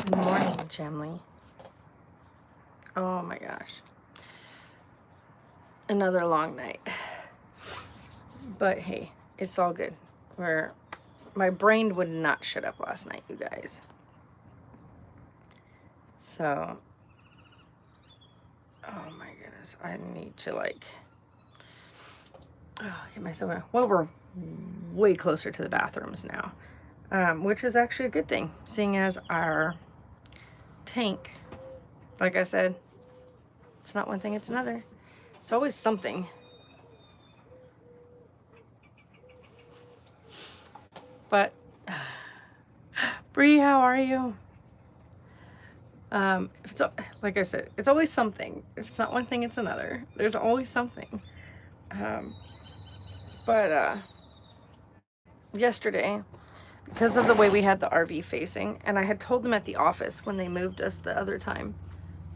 Good morning, Gemly. Oh my gosh. Another long night. But hey, it's all good. My brain would not shut up last night, you guys. So, oh my goodness. I need to get myself. Well, we're way closer to the bathrooms now. Which is actually a good thing, seeing as our tank, like I said, it's not one thing, it's another. It's always something. But Bree, how are you? It's, like I said, it's always something. If it's not one thing, it's another. There's always something. But yesterday, because of the way we had the RV facing, and I had told them at the office when they moved us the other time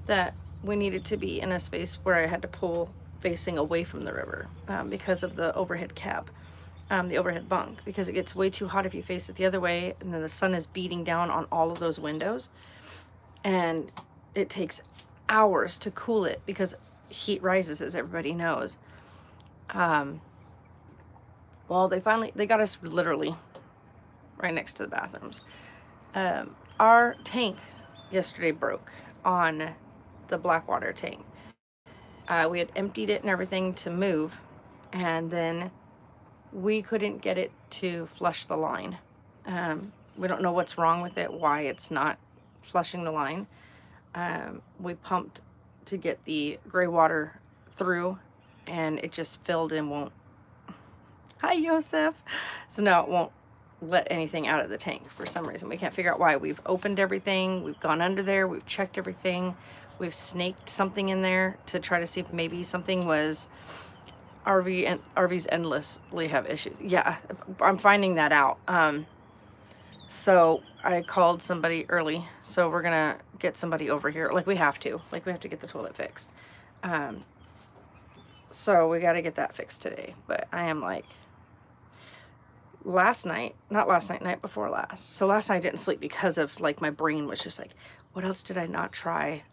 that we needed to be in a space where I had to pull facing away from the river because of the overhead cab. The overhead bunk, because it gets way too hot if you face it the other way, and then the sun is beating down on all of those windows, and it takes hours to cool it because heat rises, as everybody knows. Well, they got us literally right next to the bathrooms. Our tank yesterday broke on the Blackwater tank. We had emptied it and everything to move, and then we couldn't get it to flush the line. We don't know what's wrong with it, why it's not flushing the line. We pumped to get the gray water through, and it just filled and won't. Hi, Yosef. So now it won't let anything out of the tank for some reason. We can't figure out why. We've opened everything. We've gone under there. We've checked everything. We've snaked something in there to try to see if maybe something was RVs endlessly have issues. Yeah, I'm finding that out. So I called somebody early. So we're gonna get somebody over here. We have to get the toilet fixed. So we got to get that fixed today. But I am like, night before last. So last night I didn't sleep because of my brain was just like, what else did I not try?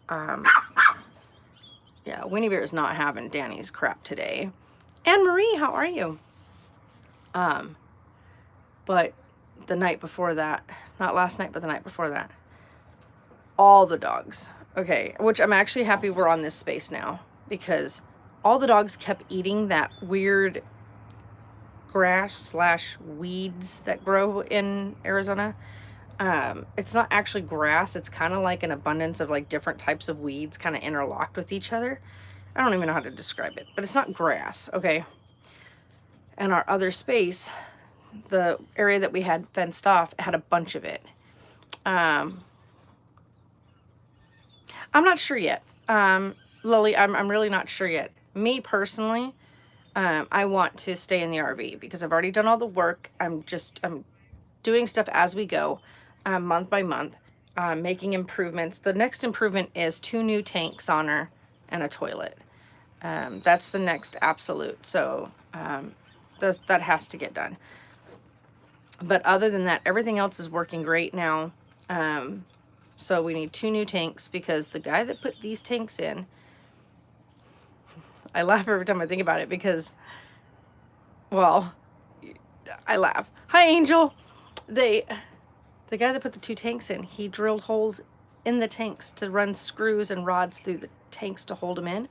Yeah, Winnie Bear is not having Danny's crap today. Anne Marie, how are you? But the night before that, not last night, but the night before that, all the dogs, okay, which I'm actually happy we're on this space now, because all the dogs kept eating that weird grass / weeds that grow in Arizona. It's not actually grass. It's kind of like an abundance of different types of weeds kind of interlocked with each other. I don't even know how to describe it, but it's not grass, okay? And our other space, the area that we had fenced off, had a bunch of it. I'm not sure yet. Lily, I'm really not sure yet. Me personally, I want to stay in the RV because I've already done all the work. I'm doing stuff as we go, month by month, making improvements. The next improvement is 2 new tanks on her and a toilet. That's the next absolute. So that has to get done. But other than that, everything else is working great now. So we need 2 new tanks because the guy that put these tanks in, I laugh every time I think about it because, well, I laugh. Hi, Angel. The guy that put the 2 tanks in, he drilled holes in the tanks to run screws and rods through the tanks to hold them in,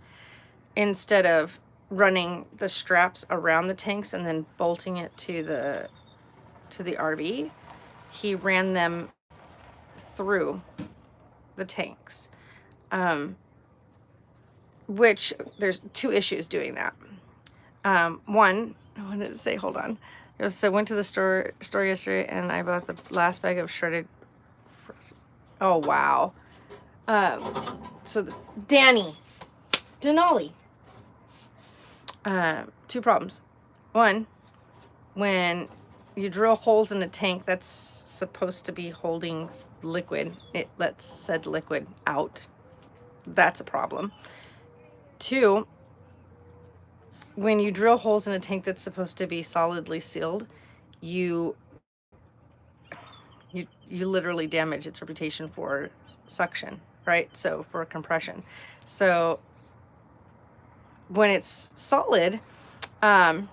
instead of running the straps around the tanks and then bolting it to the RV. He ran them through the tanks. Which there's 2 issues doing that. One, what did it say? Hold on. It was, I went to the store yesterday and I bought the last bag of shredded. Oh wow. Danny, Denali. 2 problems. One, when you drill holes in a tank that's supposed to be holding liquid, it lets said liquid out. That's a problem. 2, when you drill holes in a tank that's supposed to be solidly sealed, you you literally damage its reputation for suction, right? So for compression. So when it's solid, no,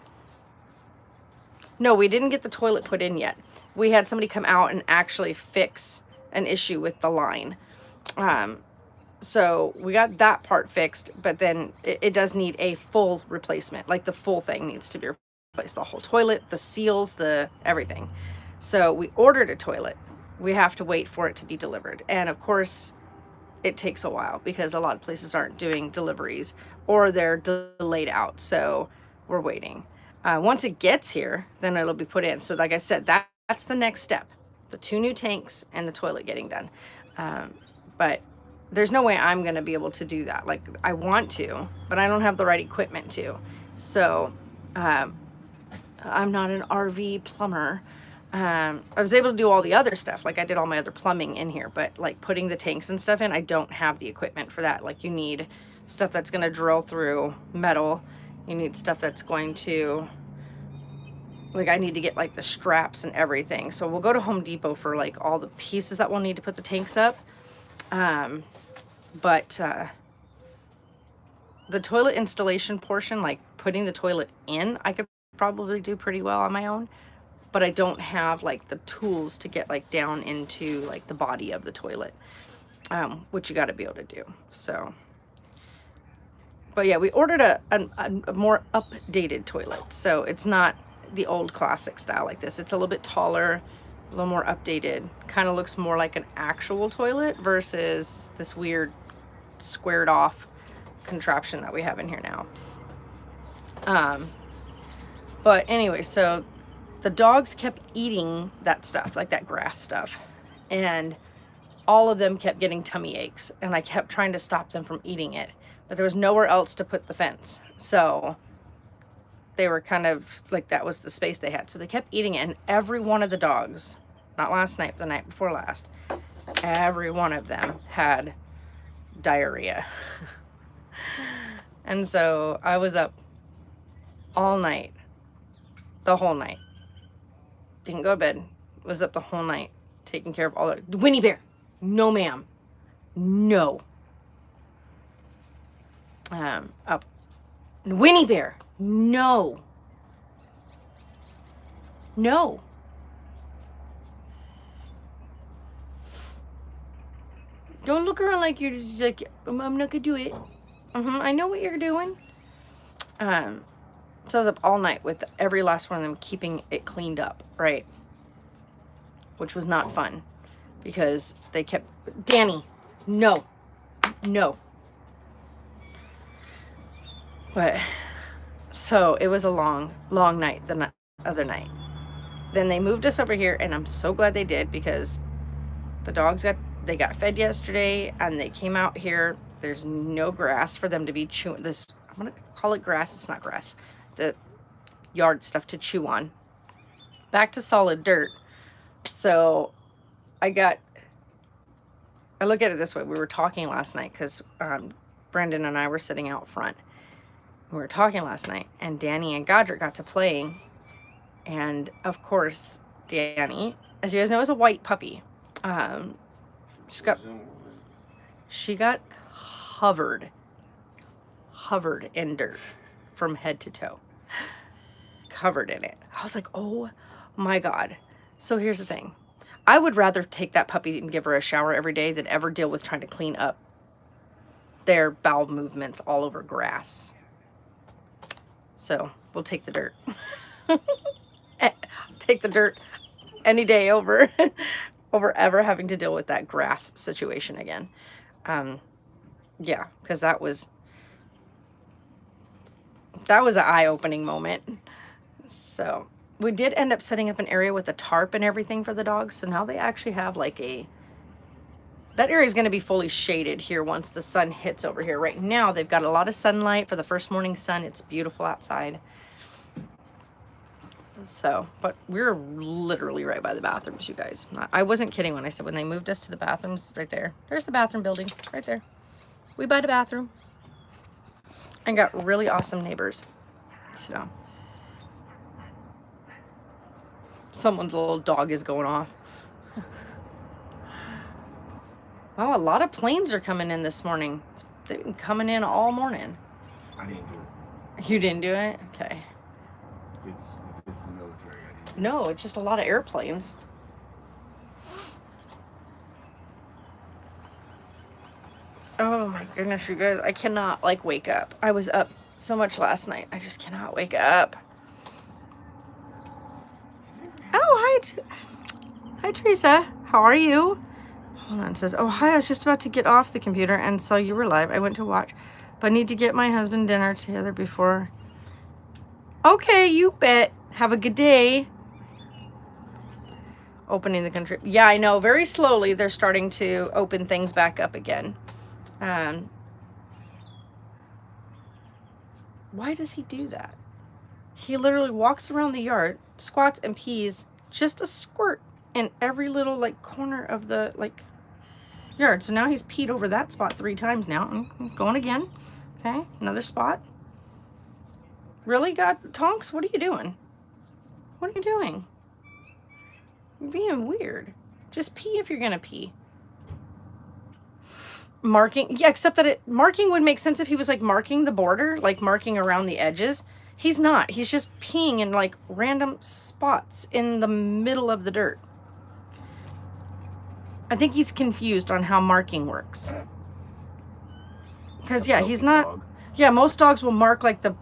we didn't get the toilet put in yet. We had somebody come out and actually fix an issue with the line. So we got that part fixed, but then it does need a full replacement. Like the full thing needs to be replaced. The whole toilet, the seals, the everything. So we ordered a toilet. We have to wait for it to be delivered. And of course, it takes a while because a lot of places aren't doing deliveries or they're delayed out. So we're waiting. Once it gets here, then it'll be put in. So like I said, that's the next step. The 2 new tanks and the toilet getting done. But there's no way I'm going to be able to do that. Like, I want to, but I don't have the right equipment to. So I'm not an RV plumber. I was able to do all the other stuff. Like, I did all my other plumbing in here, but like putting the tanks and stuff in, I don't have the equipment for that. Like, you need stuff that's going to drill through metal. You need stuff that's going to, like, I need to get like the straps and everything. So we'll go to Home Depot for like all the pieces that we'll need to put the tanks up. But the toilet installation portion, like putting the toilet in, I could probably do pretty well on my own, but I don't have like the tools to get like down into like the body of the toilet, which you got to be able to do. So, but yeah, we ordered a more updated toilet. So it's not the old classic style like this. It's a little bit taller, a little more updated, kind of looks more like an actual toilet versus this weird squared off contraption that we have in here now. But anyway, so the dogs kept eating that stuff, like that grass stuff, and all of them kept getting tummy aches, and I kept trying to stop them from eating it, but there was nowhere else to put the fence. So they were kind of like, that was the space they had. So they kept eating it, and every one of the dogs, not last night, the night before last, every one of them had diarrhea. And so I was up all night, the whole night. Didn't go to bed. Was up the whole night taking care of all the Winnie Bear. No, ma'am. No. Up. Winnie Bear. No. No. Don't look around like you're just like, I'm not gonna do it. I know what you're doing. So I was up all night with every last one of them, keeping it cleaned up, right? Which was not fun because they kept, Danny, no. But so it was a long night the other night. Then they moved us over here, and I'm so glad they did, because the dogs got fed yesterday, and they came out here. There's no grass for them to be chewing this. I'm gonna call it grass. It's not grass. The yard stuff to chew on. Back to solid dirt. So I look at it this way. We were talking last night because Brendan and I were sitting out front. We were talking last night, and Danny and Godric got to playing. And of course, Danny, as you guys know, is a white puppy. She got covered in dirt from head to toe. Covered in it. I was like, oh my God. So here's the thing. I would rather take that puppy and give her a shower every day than ever deal with trying to clean up their bowel movements all over grass. So we'll take the dirt. Take the dirt any day over ever having to deal with that grass situation again. Yeah, because that was an eye-opening moment. So we did end up setting up an area with a tarp and everything for the dogs. So now they actually have like that area is going to be fully shaded here once the sun hits over here. Right now, they've got a lot of sunlight for the first morning sun. It's beautiful outside. So, but we're literally right by the bathrooms, you guys. I wasn't kidding when I said when they moved us to the bathrooms right there. There's the bathroom building right there. We by the bathroom. And got really awesome neighbors. So, someone's little dog is going off. Oh, a lot of planes are coming in this morning. They've been coming in all morning. I didn't do it. You didn't do it? Okay. If it's the military, I didn't do it. No, it's just a lot of airplanes. Oh my goodness, you guys. I cannot, like, wake up. I was up so much last night. I just cannot wake up. Oh, hi, Teresa. How are you? Hold on, it says, oh, hi, I was just about to get off the computer and saw you were live. I went to watch, but I need to get my husband dinner together before. Okay, you bet. Have a good day. Opening the country. Yeah, I know. Very slowly, they're starting to open things back up again. Why does he do that? He literally walks around the yard, squats and pees just a squirt in every little, like, corner of the, like, yard. So now he's peed over that spot 3 times now. I'm going again. Okay, another spot. Really, God, Tonks? What are you doing? What are you doing? You're being weird. Just pee if you're gonna pee. Marking, yeah, except that marking would make sense if he was, like, marking the border, like marking around the edges. He's not. He's just peeing in, like, random spots in the middle of the dirt. I think he's confused on how marking works. Because, yeah, he's not... Dog. Yeah, most dogs will mark, like, the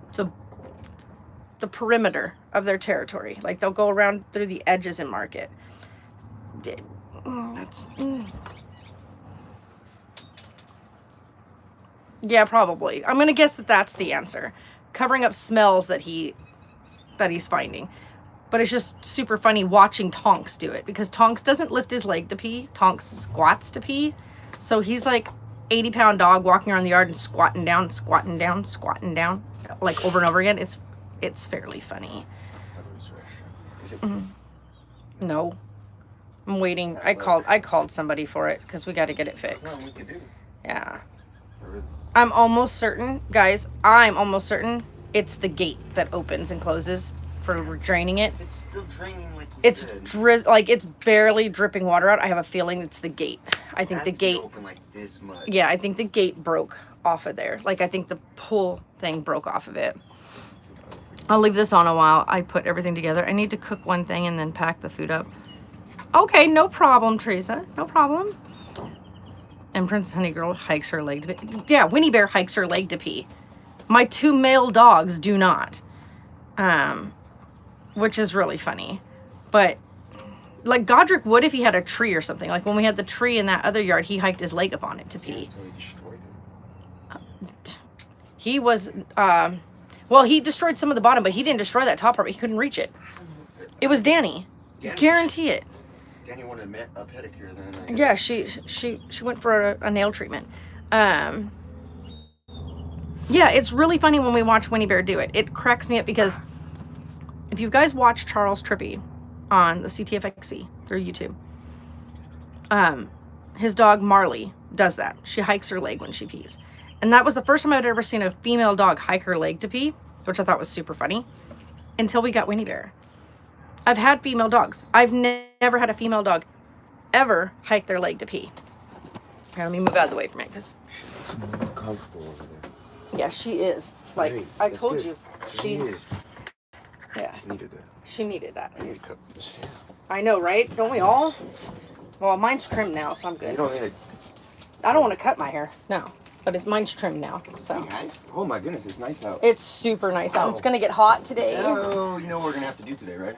perimeter of their territory. Like, they'll go around through the edges and mark it. Yeah, probably. I'm going to guess that that's the answer. Covering up smells that he's finding. But it's just super funny watching Tonks do it, because Tonks doesn't lift his leg to pee. Tonks squats to pee. So he's like 80-pound dog walking around the yard and squatting down, like over and over again. It's fairly funny. Is it? No. I'm waiting. I called somebody for it because we got to get it fixed. Yeah. I'm almost certain, guys, it's the gate that opens and closes for draining it. If it's still draining like you it's said. like it's barely dripping water out. I have a feeling it's the gate. I think the gate open like this much. Yeah, I think the gate broke off of there. Like, I think the pull thing broke off of it. I'll leave this on a while. I put everything together. I need to cook one thing and then pack the food up. Okay, no problem, Teresa. No problem. And Princess Honey Girl hikes her leg to pee. Yeah, Winnie Bear hikes her leg to pee. My 2 male dogs do not. Which is really funny. But, like, Godric would if he had a tree or something. Like, when we had the tree in that other yard, he hiked his leg up on it to pee. So he destroyed it. He was, well, he destroyed some of the bottom, but he didn't destroy that top part. He couldn't reach it. It was Danny. Guarantee it. Danny wanted a pedicure then. Yeah, she went for a nail treatment. Yeah, it's really funny when we watch Winnie Bear do it. It cracks me up because if you guys watch Charles Trippy on the CTFXC through YouTube, his dog Marley does that. She hikes her leg when she pees. And that was the first time I'd ever seen a female dog hike her leg to pee, which I thought was super funny, until we got Winnie Bear. I've had female dogs. I've never had a female dog ever hike their leg to pee. Here, let me move out of the way from it, because she looks more comfortable over there. Yeah, she is. Like, hey, I told you. She is. Yeah. She needed that. She needed that. I need to cut this hair. I know, right? Don't we all? Well, mine's trimmed now, so I'm good. You don't need to... I don't want to cut my hair. No. But mine's trimmed now, so. Oh my goodness, it's nice out. It's super nice out. It's going to get hot today. Oh, you know what we're going to have to do today, right?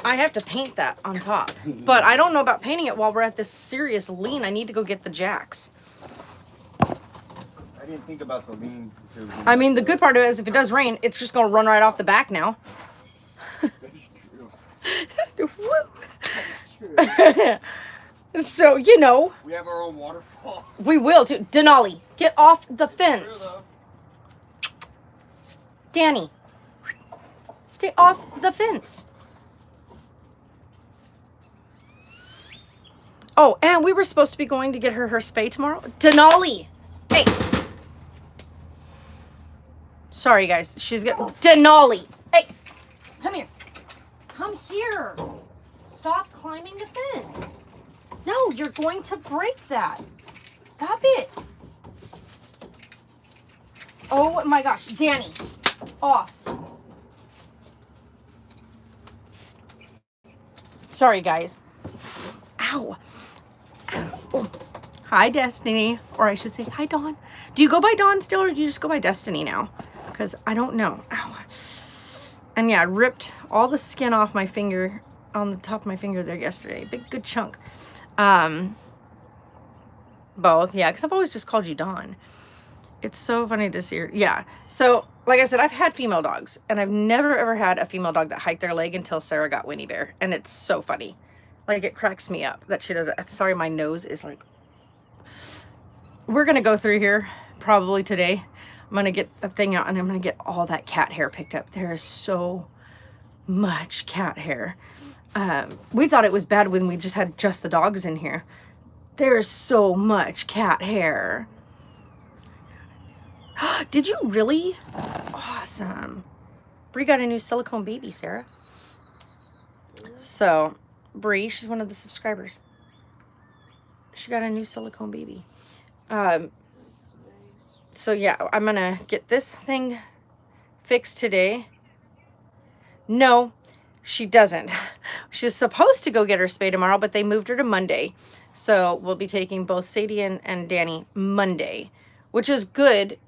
I have to paint that on top. But I don't know about painting it while we're at this serious lean. I need to go get the jacks. I didn't think about the lean. I mean, the good part is if it does rain, it's just going to run right off the back now. So, you know. We have our own waterfall. We will, too. Denali, get off the fence. Danny, stay off the fence. Oh, and we were supposed to be going to get her spay tomorrow. Denali, hey. Sorry, guys. She's got Denali. Hey, come here. Come here. Stop climbing the fence. No, you're going to break that. Stop it. Oh my gosh, Danny. Off. Sorry, guys. Ow. Ow. Hi, Destiny. Or I should say, hi, Dawn. Do you go by Dawn still, or do you just go by Destiny now? Because I don't know. Ow. And yeah, I ripped all the skin off my finger, on the top of my finger there yesterday. Big, good chunk. Both, yeah, because I've always just called you Dawn. It's so funny to see her. Yeah. So, like I said, I've had female dogs, and I've never ever had a female dog that hiked their leg until Sarah got Winnie Bear. And it's so funny. Like, it cracks me up that she does it. Sorry, my nose is like... We're going to go through here probably today. I'm going to get a thing out, and I'm going to get all that cat hair picked up. There is so much cat hair. We thought it was bad when we just had just the dogs in here. There is so much cat hair. Did you really? Awesome. Bree got a new silicone baby, Sarah. So, Bree, she's one of the subscribers. She got a new silicone baby. So yeah, I'm gonna get this thing fixed today. No, she doesn't. She's supposed to go get her spay tomorrow, but they moved her to Monday. So we'll be taking both Sadie and Danny Monday, which is good.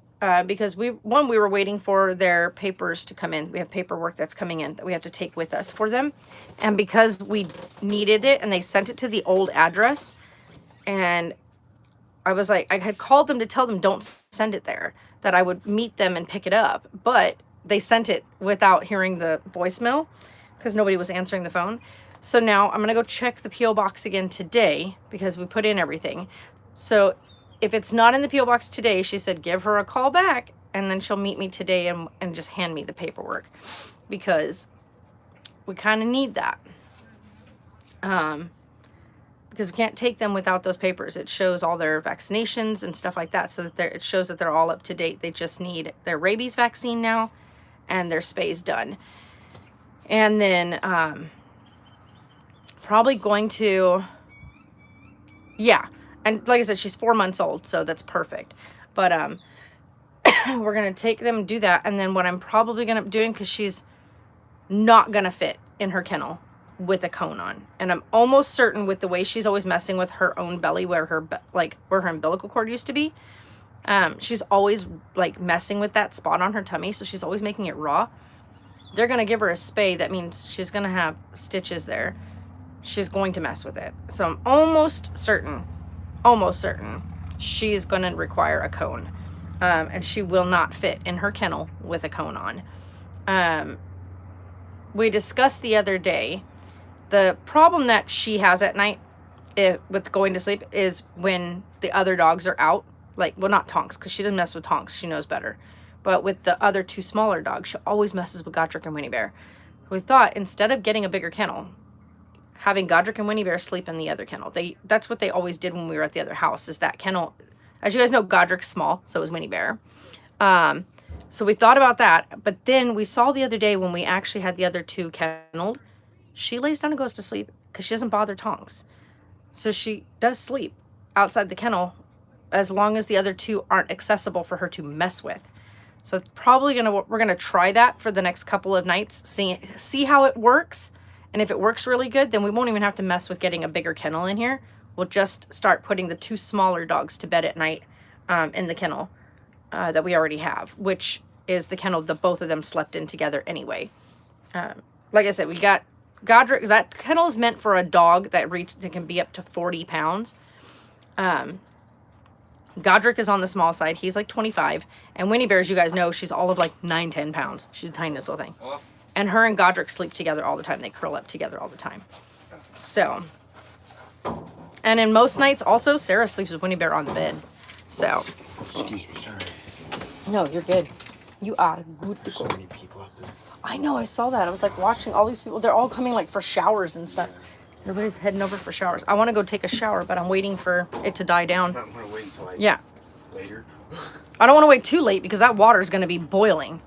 Because we were waiting for their papers to come in. We have paperwork that's coming in that we have to take with us for them. And because we needed it and they sent it to the old address, and I was like, I had called them to tell them don't send it there, that I would meet them and pick it up. But they sent it without hearing the voicemail because nobody was answering the phone. So now I'm going to go check the P.O. box again today because we put in everything. So if it's not in the P.O. box today, she said, give her a call back, and then she'll meet me today and just hand me the paperwork, because we kind of need that. Because we can't take them without those papers. It shows all their vaccinations and stuff like that, so that it shows that they're all up to date. They just need their rabies vaccine now and their spays done. And then probably going to, yeah. And like I said, she's 4 months old, so that's perfect. But we're going to take them and do that. And then what I'm probably going to be doing, because she's not going to fit in her kennel with a cone on. And I'm almost certain with the way she's always messing with her own belly, where her umbilical cord used to be. She's always like messing with that spot on her tummy, so she's always making it raw. They're going to give her a spay. That means she's going to have stitches there. She's going to mess with it. So I'm almost certain she's going to require a cone. And she will not fit in her kennel with a cone on. We discussed the other day, the problem that she has at night with going to sleep is when the other dogs are out. Like, well, not Tonks, because she doesn't mess with Tonks. She knows better. But with the other two smaller dogs, she always messes with Godric and Winnie Bear. We thought, instead of getting a bigger kennel, having Godric and Winnie Bear sleep in the other kennel. That's what they always did when we were at the other house, is that kennel. As you guys know, Godric's small, so is Winnie Bear. So we thought about that, but then we saw the other day when we actually had the other two kenneled, she lays down and goes to sleep because she doesn't bother Tonks. So she does sleep outside the kennel as long as the other two aren't accessible for her to mess with. So probably we're gonna try that for the next couple of nights, see how it works. And if it works really good, then we won't even have to mess with getting a bigger kennel in here. We'll just start putting the two smaller dogs to bed at night in the kennel that we already have, which is the kennel that both of them slept in together anyway. Like I said, we got Godric. That kennel is meant for a dog that can be up to 40 pounds. Godric is on the small side. He's like 25. And Winnie Bear, as you guys know, she's all of like 9-10 pounds. She's the tiniest little thing. And her and Godric sleep together all the time. They curl up together all the time. So, and in most nights also, Sarah sleeps with Winnie Bear on the bed. So. Excuse me, sorry. No, you're good. You are good to There's so go. many people out there. I know, I saw that. I was like watching all these people. They're all coming like for showers and stuff. Everybody's heading over for showers. I want to go take a shower, but I'm waiting for it to die down. I'm gonna wait until later. I don't want to wait too late because that water is going to be boiling.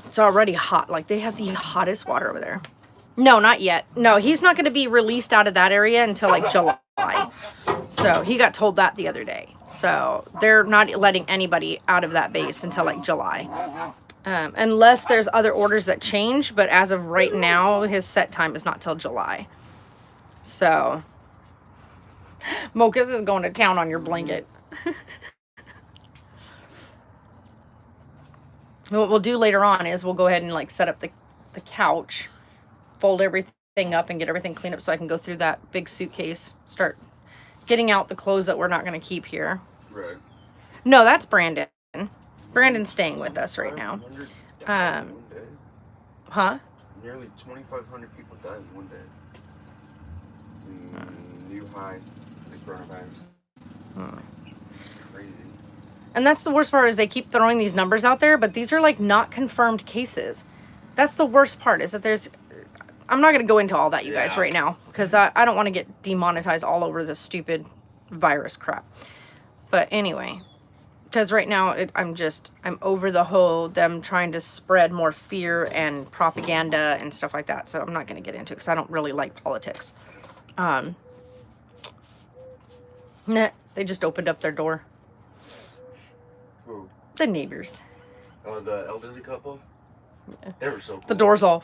It's already hot. Like, they have the hottest water over there. No, not yet. No, he's not going to be released out of that area until like July. So he got told that the other day. So they're not letting anybody out of that base until like July. Unless there's other orders that change. But as of right now, his set time is not till July. So Mocha's is going to town on your blanket. What we'll do later on is we'll go ahead and like set up the couch, fold everything up and get everything cleaned up so I can go through that big suitcase, start getting out the clothes that we're not going to keep here. Right. No, that's Brandon. Brandon's staying with us right now. Huh? Nearly 2,500 people died in one day. New high, the coronavirus. Crazy. And that's the worst part is they keep throwing these numbers out there, but these are like not confirmed cases. That's the worst part is that there's... I'm not going to go into all that, you guys, right now, because I don't want to get demonetized all over this stupid virus crap. But anyway, because right now I'm over the whole them trying to spread more fear and propaganda and stuff like that. So I'm not going to get into it because I don't really like politics. They just opened up their door. Who? The neighbors. Oh, the elderly couple? Yeah. They were so cool. The door's all...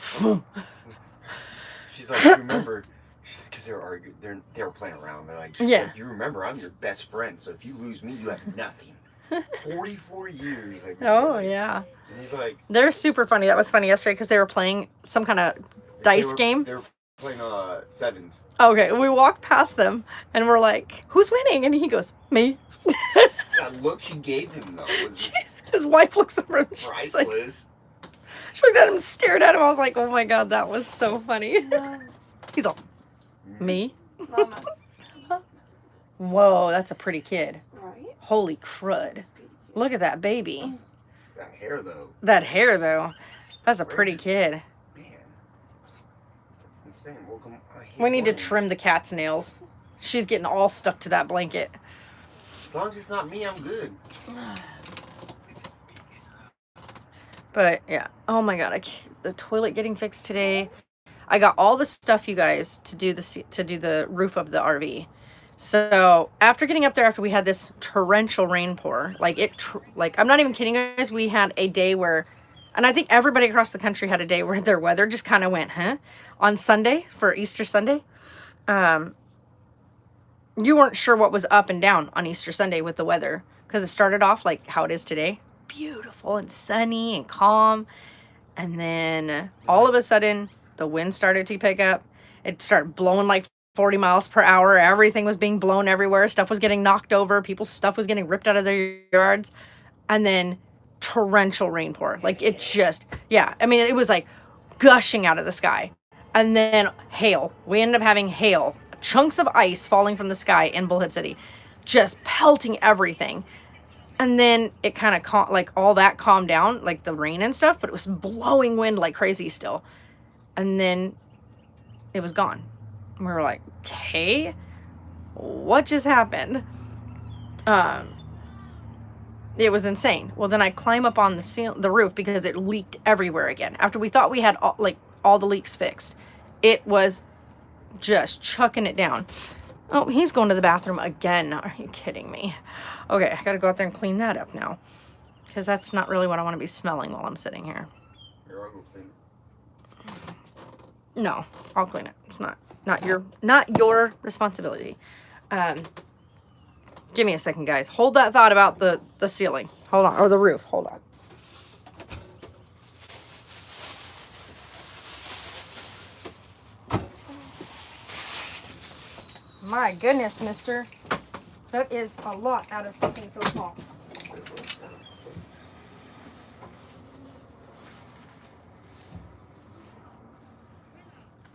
She's like, you remember... Because they were arguing, they were playing around. They're like, like, you remember, I'm your best friend, so if you lose me, you have nothing. 44 years. Like, oh, yeah. And he's like... They're super funny. That was funny yesterday because they were playing some kind of dice game. They were playing sevens. Okay, we walked past them, and we're like, who's winning? And he goes, me. That look she gave him, though, was... His wife looks over and she's like... She looked at him, stared at him. I was like, oh my God, that was so funny. He's all, me? Mama. Whoa, that's a pretty kid. Right? Holy crud. Look at that baby. That hair, though. That hair, though. That's a pretty kid. Man. That's insane. We need to trim the cat's nails. She's getting all stuck to that blanket. As long as it's not me, I'm good. But yeah, oh my God, the toilet getting fixed today. I got all the stuff, you guys, to do the roof of the RV. So after getting up there, after we had this torrential rain pour, I'm not even kidding, guys. We had a day where, and I think everybody across the country had a day where their weather just kind of went, on Sunday for Easter Sunday. You weren't sure what was up and down on Easter Sunday with the weather because it started off like how it is today. Beautiful and sunny and calm, and then all of a sudden the wind started to pick up. It started blowing like 40 miles per hour. Everything was being blown everywhere. Stuff was getting knocked over. People's stuff was getting ripped out of their yards. And then torrential rain pour. Like it just, I mean, it was like gushing out of the sky. And then hail. We ended up having hail, chunks of ice falling from the sky in Bullhead City, just pelting everything. And then it kind of all that calmed down, like the rain and stuff, but it was blowing wind like crazy still. And then it was gone. And we were like, okay, what just happened? It was insane. Well, then I climb up on the roof because it leaked everywhere again. After we thought we had all the leaks fixed, it was just chucking it down. Oh, he's going to the bathroom again. Are you kidding me? Okay, I gotta go out there and clean that up now. Because that's not really what I want to be smelling while I'm sitting here. Here, I'll go clean it. No, I'll clean it. It's not your responsibility. Give me a second, guys. Hold that thought about the ceiling. Hold on. Or the roof. Hold on. My goodness, mister. That is a lot out of something so small.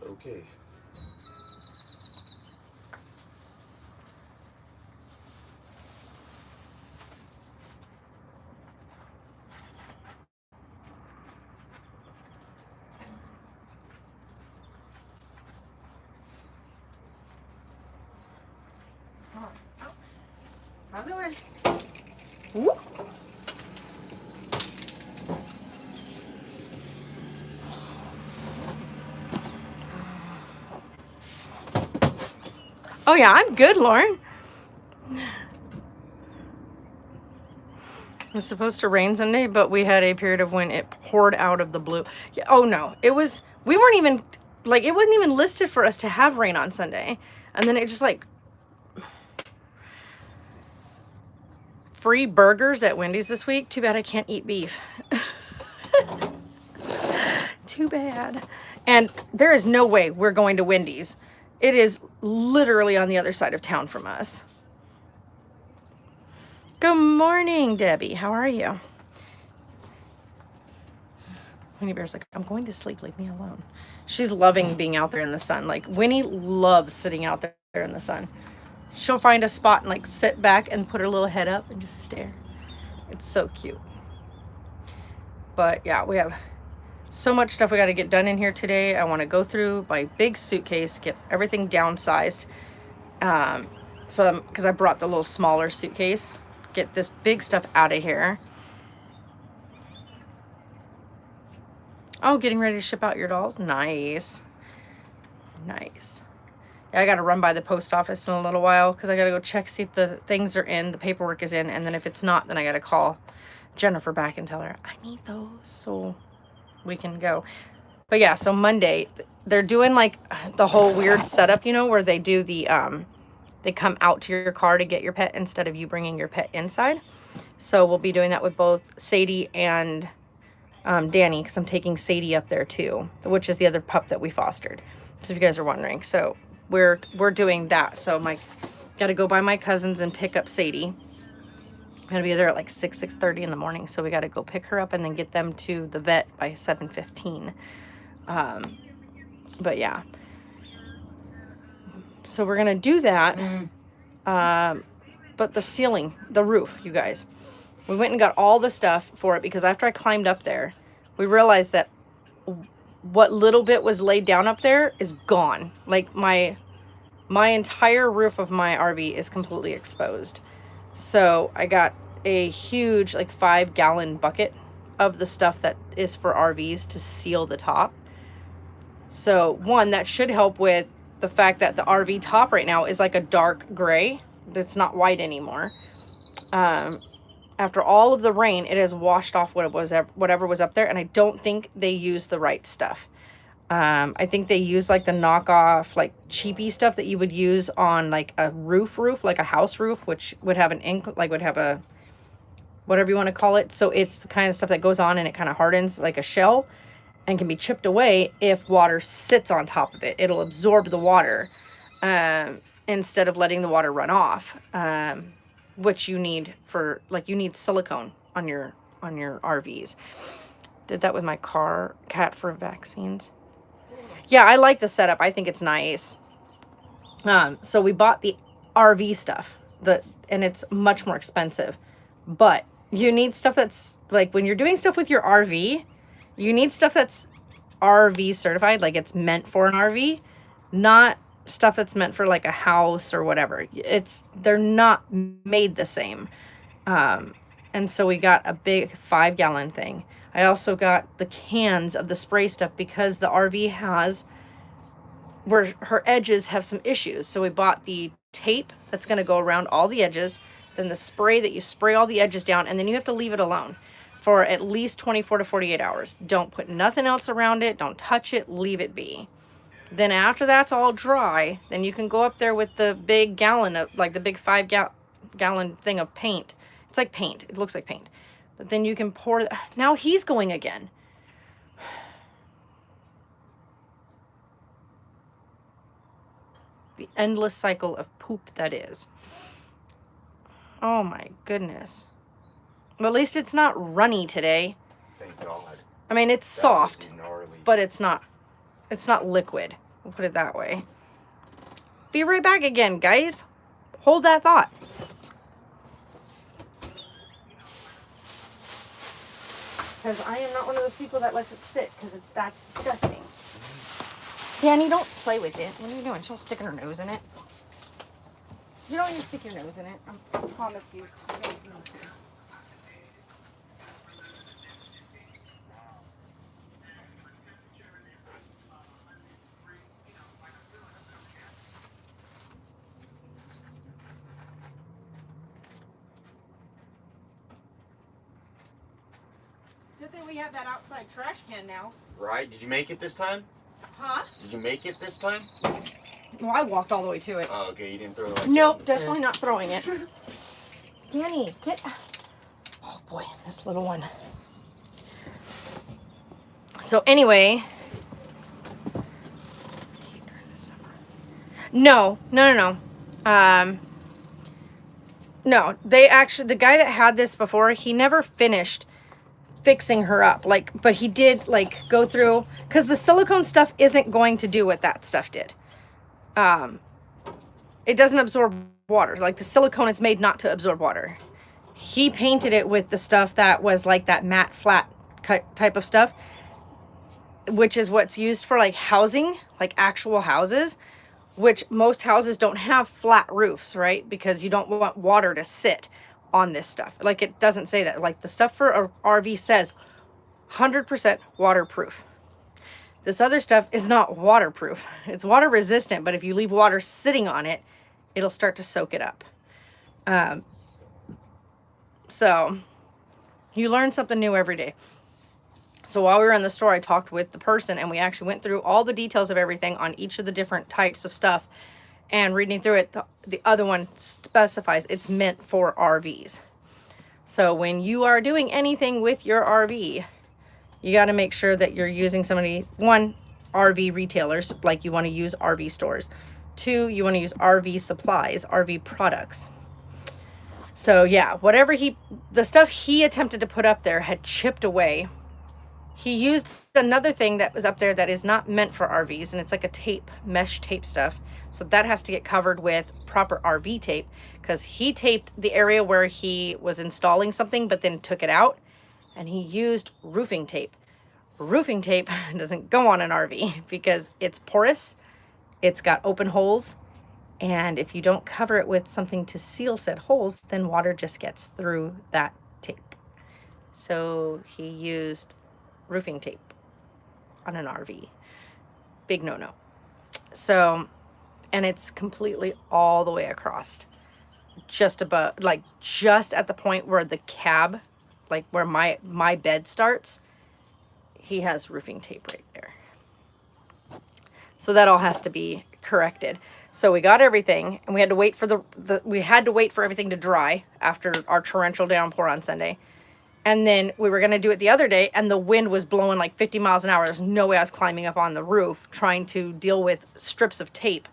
Okay. Other way. Woo. Oh yeah, I'm good, Lauren. It was supposed to rain Sunday, but we had a period of when it poured out of the blue. Yeah, oh no, we weren't even, like, it wasn't even listed for us to have rain on Sunday. And then it just like, free burgers at Wendy's this week. Too bad I can't eat beef. Too bad. And there is no way we're going to Wendy's. It is literally on the other side of town from us. Good morning, Debbie. How are you? Winnie Bear's like, I'm going to sleep. Leave me alone. She's loving being out there in the sun. Like, Winnie loves sitting out there in the sun. She'll find a spot and like sit back and put her little head up and just stare. It's so cute. But yeah, we have so much stuff we got to get done in here today. I want to go through my big suitcase, get everything downsized. So because I brought the little smaller suitcase, get this big stuff out of here. Oh, getting ready to ship out your dolls. Nice. Nice. Yeah, I got to run by the post office in a little while because I got to go check, see if the things are in, the paperwork is in, and then if it's not, then I got to call Jennifer back and tell her, I need those so we can go. But yeah, so Monday, they're doing like the whole weird setup, you know, where they do the, they come out to your car to get your pet instead of you bringing your pet inside. So we'll be doing that with both Sadie and Danny, because I'm taking Sadie up there too, which is the other pup that we fostered. So if you guys are wondering, so we're doing that. So got to go by my cousins and pick up Sadie. I'm gonna be there at like 6:30 in the morning, so we got to go pick her up and then get them to the vet by 7:15. But yeah, so we're gonna do that. But the ceiling, the roof, you guys, we went and got all the stuff for it because after I climbed up there, we realized that what little bit was laid down up there is gone. Like my entire roof of my RV is completely exposed. So I got a huge like 5-gallon bucket of the stuff that is for RVs to seal the top. So one, that should help with the fact that the RV top right now is like a dark gray. That's not white anymore. After all of the rain, it has washed off whatever was up there, and I don't think they used the right stuff. I think they use like the knockoff, like cheapy stuff that you would use on like a roof, like a house roof, which would have would have a, whatever you want to call it. So it's the kind of stuff that goes on and it kind of hardens like a shell and can be chipped away if water sits on top of it. It'll absorb the water instead of letting the water run off, which you need for, like, you need silicone on your RVs. Did that with my cat for vaccines. Yeah, I like the setup. I think it's nice. So we bought the RV stuff, and it's much more expensive. But you need stuff that's, like, when you're doing stuff with your RV, you need stuff that's RV certified, like it's meant for an RV, not stuff that's meant for like a house or whatever. They're not made the same. And so we got a big 5-gallon thing. I also got the cans of the spray stuff because the RV has, where her edges have some issues. So we bought the tape that's going to go around all the edges, then the spray that you spray all the edges down, and then you have to leave it alone for at least 24 to 48 hours. Don't put nothing else around it. Don't touch it. Leave it be. Then after that's all dry, then you can go up there with the big gallon of, like the big 5-gallon thing of paint. It's like paint. It looks like paint. But then you can pour. Now he's going again. The endless cycle of poop that is. Oh my goodness. Well, at least it's not runny today. Thank God. I mean, it's soft, but it's not liquid. We'll put it that way. Be right back again, guys. Hold that thought. Because I am not one of those people that lets it sit, because that's disgusting. Danny, don't play with it. What are you doing? She'll stick her nose in it. You don't need to stick your nose in it. I promise you. You don't need to. Good thing we have that outside trash can now. Right? Did you make it this time? Huh? Did you make it this time? Well, I walked all the way to it. Oh, okay. You didn't throw it. Nope, definitely not throwing it. Danny, get... Oh, boy, this little one. So, anyway... No. No, they actually... The guy that had this before, he never finished fixing her up. Like, but he did, like, go through... Because the silicone stuff isn't going to do what that stuff did. It doesn't absorb water. Like, the silicone is made not to absorb water. He painted it with the stuff that was like that matte flat cut type of stuff, which is what's used for like housing, like actual houses, which most houses don't have flat roofs, right? Because you don't want water to sit on this stuff. Like, it doesn't say that. Like, the stuff for a RV says 100% waterproof. This other stuff is not waterproof. It's water resistant, but if you leave water sitting on it, it'll start to soak it up. So you learn something new every day. So while we were in the store, I talked with the person, and we actually went through all the details of everything on each of the different types of stuff. And reading through it, the other one specifies it's meant for RVs. So when you are doing anything with your RV, you got to make sure that you're using one, RV retailers, like you want to use RV stores. 2, you want to use RV supplies, RV products. So yeah, the stuff he attempted to put up there had chipped away. He used another thing that was up there that is not meant for RVs, and it's like a mesh tape stuff. So that has to get covered with proper RV tape, because he taped the area where he was installing something, but then took it out, and he used roofing tape. Roofing tape doesn't go on an RV because it's porous, it's got open holes, and if you don't cover it with something to seal said holes, then water just gets through that tape. So he used roofing tape on an RV. Big no-no. So, and it's completely all the way across. Just above, like just at the point where the cab, like where my bed starts, he has roofing tape right there. So that all has to be corrected. So we got everything, and we had to wait for we had to wait for everything to dry after our torrential downpour on Sunday. And then we were going to do it the other day, and the wind was blowing like 50 miles an hour. There's no way I was climbing up on the roof trying to deal with strips of tape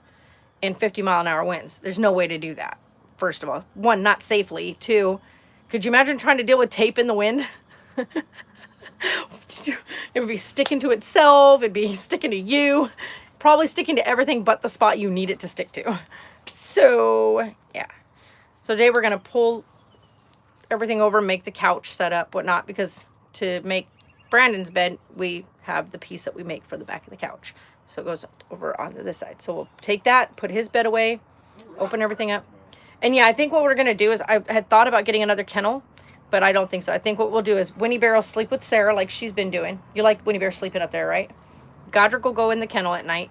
in 50-mile-an-hour winds. There's no way to do that. First of all, 1, not safely. 2, could you imagine trying to deal with tape in the wind? It would be sticking to itself. It'd be sticking to you. Probably sticking to everything but the spot you need it to stick to. So, yeah. So today we're going to pull everything over, make the couch set up, whatnot, because to make Brandon's bed, we have the piece that we make for the back of the couch. So it goes over onto this side. So we'll take that, put his bed away, open everything up. And yeah, I think what we're going to do is, I had thought about getting another kennel, but I don't think so. I think what we'll do is Winnie Bear will sleep with Sarah like she's been doing. You like Winnie Bear sleeping up there, right? Godric will go in the kennel at night,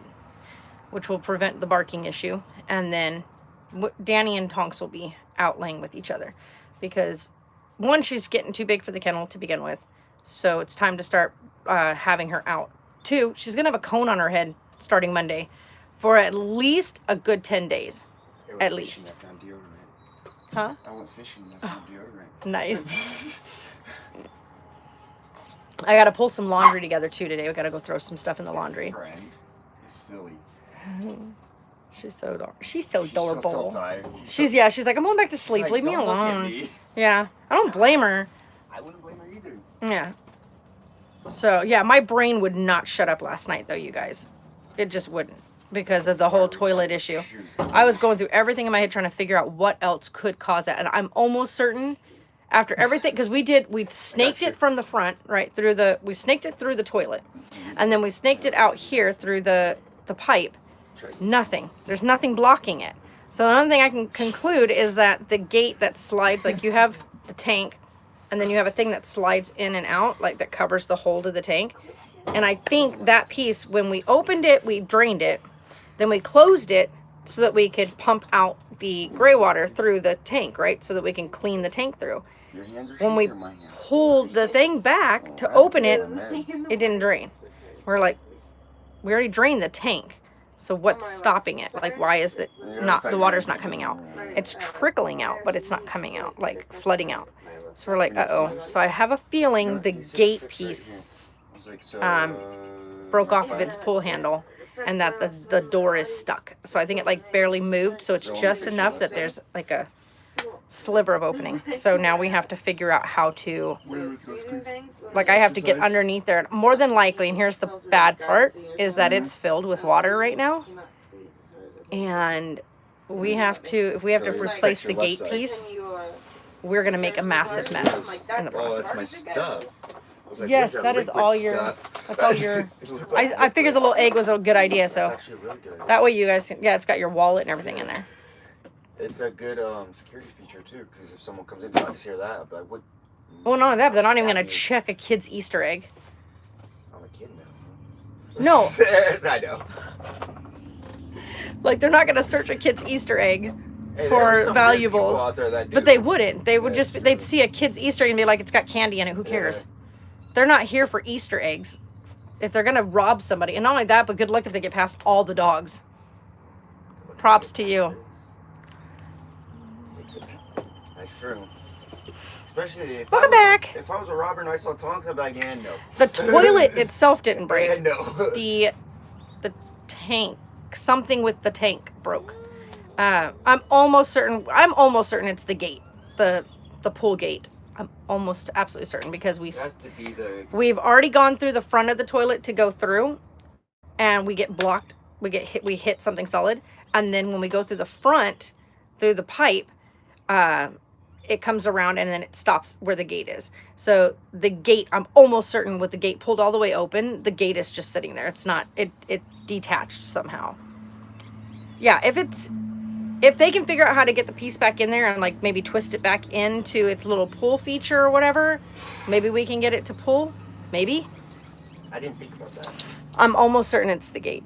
which will prevent the barking issue. And then Danny and Tonks will be out laying with each other. Because 1, she's getting too big for the kennel to begin with. So it's time to start having her out. 2, she's going to have a cone on her head starting Monday for at least a good 10 days. At least. Huh? I went fishing and I found deodorant. Nice. I got to pull some laundry together too today. We got to go throw some stuff in the laundry. It's silly. She's so adorable. She's so adorable. So tired. She's like, I'm going back to sleep. Like, leave me don't look at alone. me. Yeah. I don't blame her. I wouldn't blame her either. Yeah. So, yeah, my brain would not shut up last night, though, you guys. It just wouldn't, because of the whole toilet issue. I was going through everything in my head trying to figure out what else could cause that. And I'm almost certain after everything, because we snaked it from the front, right, we snaked it through the toilet. And then we snaked it out here through the pipe. Nothing. There's nothing blocking it. So the only thing I can conclude is that the gate that slides, like you have the tank, and then you have a thing that slides in and out, like that covers the hold of the tank. And I think that piece, when we opened it, we drained it. Then we closed it so that we could pump out the gray water through the tank, right? So that we can clean the tank through. Your hands are When we shaking or my hands? pulled the thing back to open it, it didn't drain. We're like, we already drained the tank. So what's stopping it? Like, why is it not, the water's not coming out? It's trickling out, but it's not coming out, like flooding out. So we're like, uh-oh. So I have a feeling the gate piece broke off of its pull handle and that the door is stuck. So I think it like barely moved. So it's just enough that there's like a sliver of opening. So now we have to figure out how to, like, I have to get underneath there. More than likely, and here's the bad part, is that it's filled with water right now. And we have to, if we have to replace the gate piece, we're going to make a massive mess in the process. That's my stuff. Like, yes, that is all your, that's all your, I figured the little egg was a good idea, so really good. that way you guys can, yeah, it's got your wallet and everything in there. It's a good security feature too, because if someone comes in, I just hear that, but I would. Well, not only that, but they're not even going to check a kid's Easter egg. I'm a kid now. No. I know. Like, they're not going to search a kid's Easter egg for valuables. But they wouldn't. They would just, they'd see a kid's Easter egg and be like, it's got candy in it. Who cares? They're not here for Easter eggs. If they're going to rob somebody. And not only that, but good luck if they get past all the dogs. Props to you. That's true. Especially if Welcome back. If I was a robber and I saw tongs, I'd be like, yeah, no. The toilet itself didn't break. Yeah, no. The tank, something with the tank broke. I'm almost certain it's the gate, the pool gate. I'm almost absolutely certain because we've already gone through the front of the toilet to go through, and we get blocked. We hit something solid, and then when we go through the front, through the pipe, it comes around and then it stops where the gate is. So the gate, I'm almost certain with the gate pulled all the way open, the gate is just sitting there. It's not, it detached somehow. Yeah, if they can figure out how to get the piece back in there and like maybe twist it back into its little pull feature or whatever, maybe we can get it to pull. Maybe. I didn't think about that. I'm almost certain it's the gate.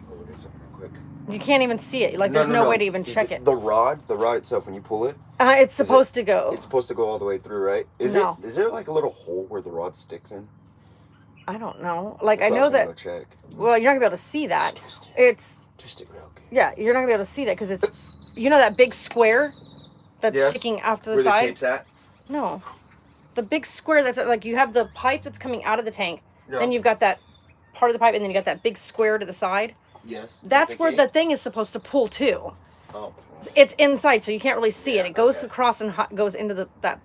Go look at something real quick. You can't even see it. Like, there's no way to even check it. The rod itself, when you pull it, it's supposed to go. It's supposed to go all the way through, right? Is there like a little hole where the rod sticks in? I don't know. Like, I know that. Check. Well, you're not gonna be able to see that. Twist it real good. Yeah, you're not gonna be able to see that because it's, you know, that big square that's sticking off to the side. Where the tape's at? No, the big square that's like, you have the pipe that's coming out of the tank. Yeah. Then you've got that part of the pipe, and then you got that big square to the side. Yes. That's where the thing is supposed to pull to. Oh. It's inside, so you can't really see it. It goes across and goes into that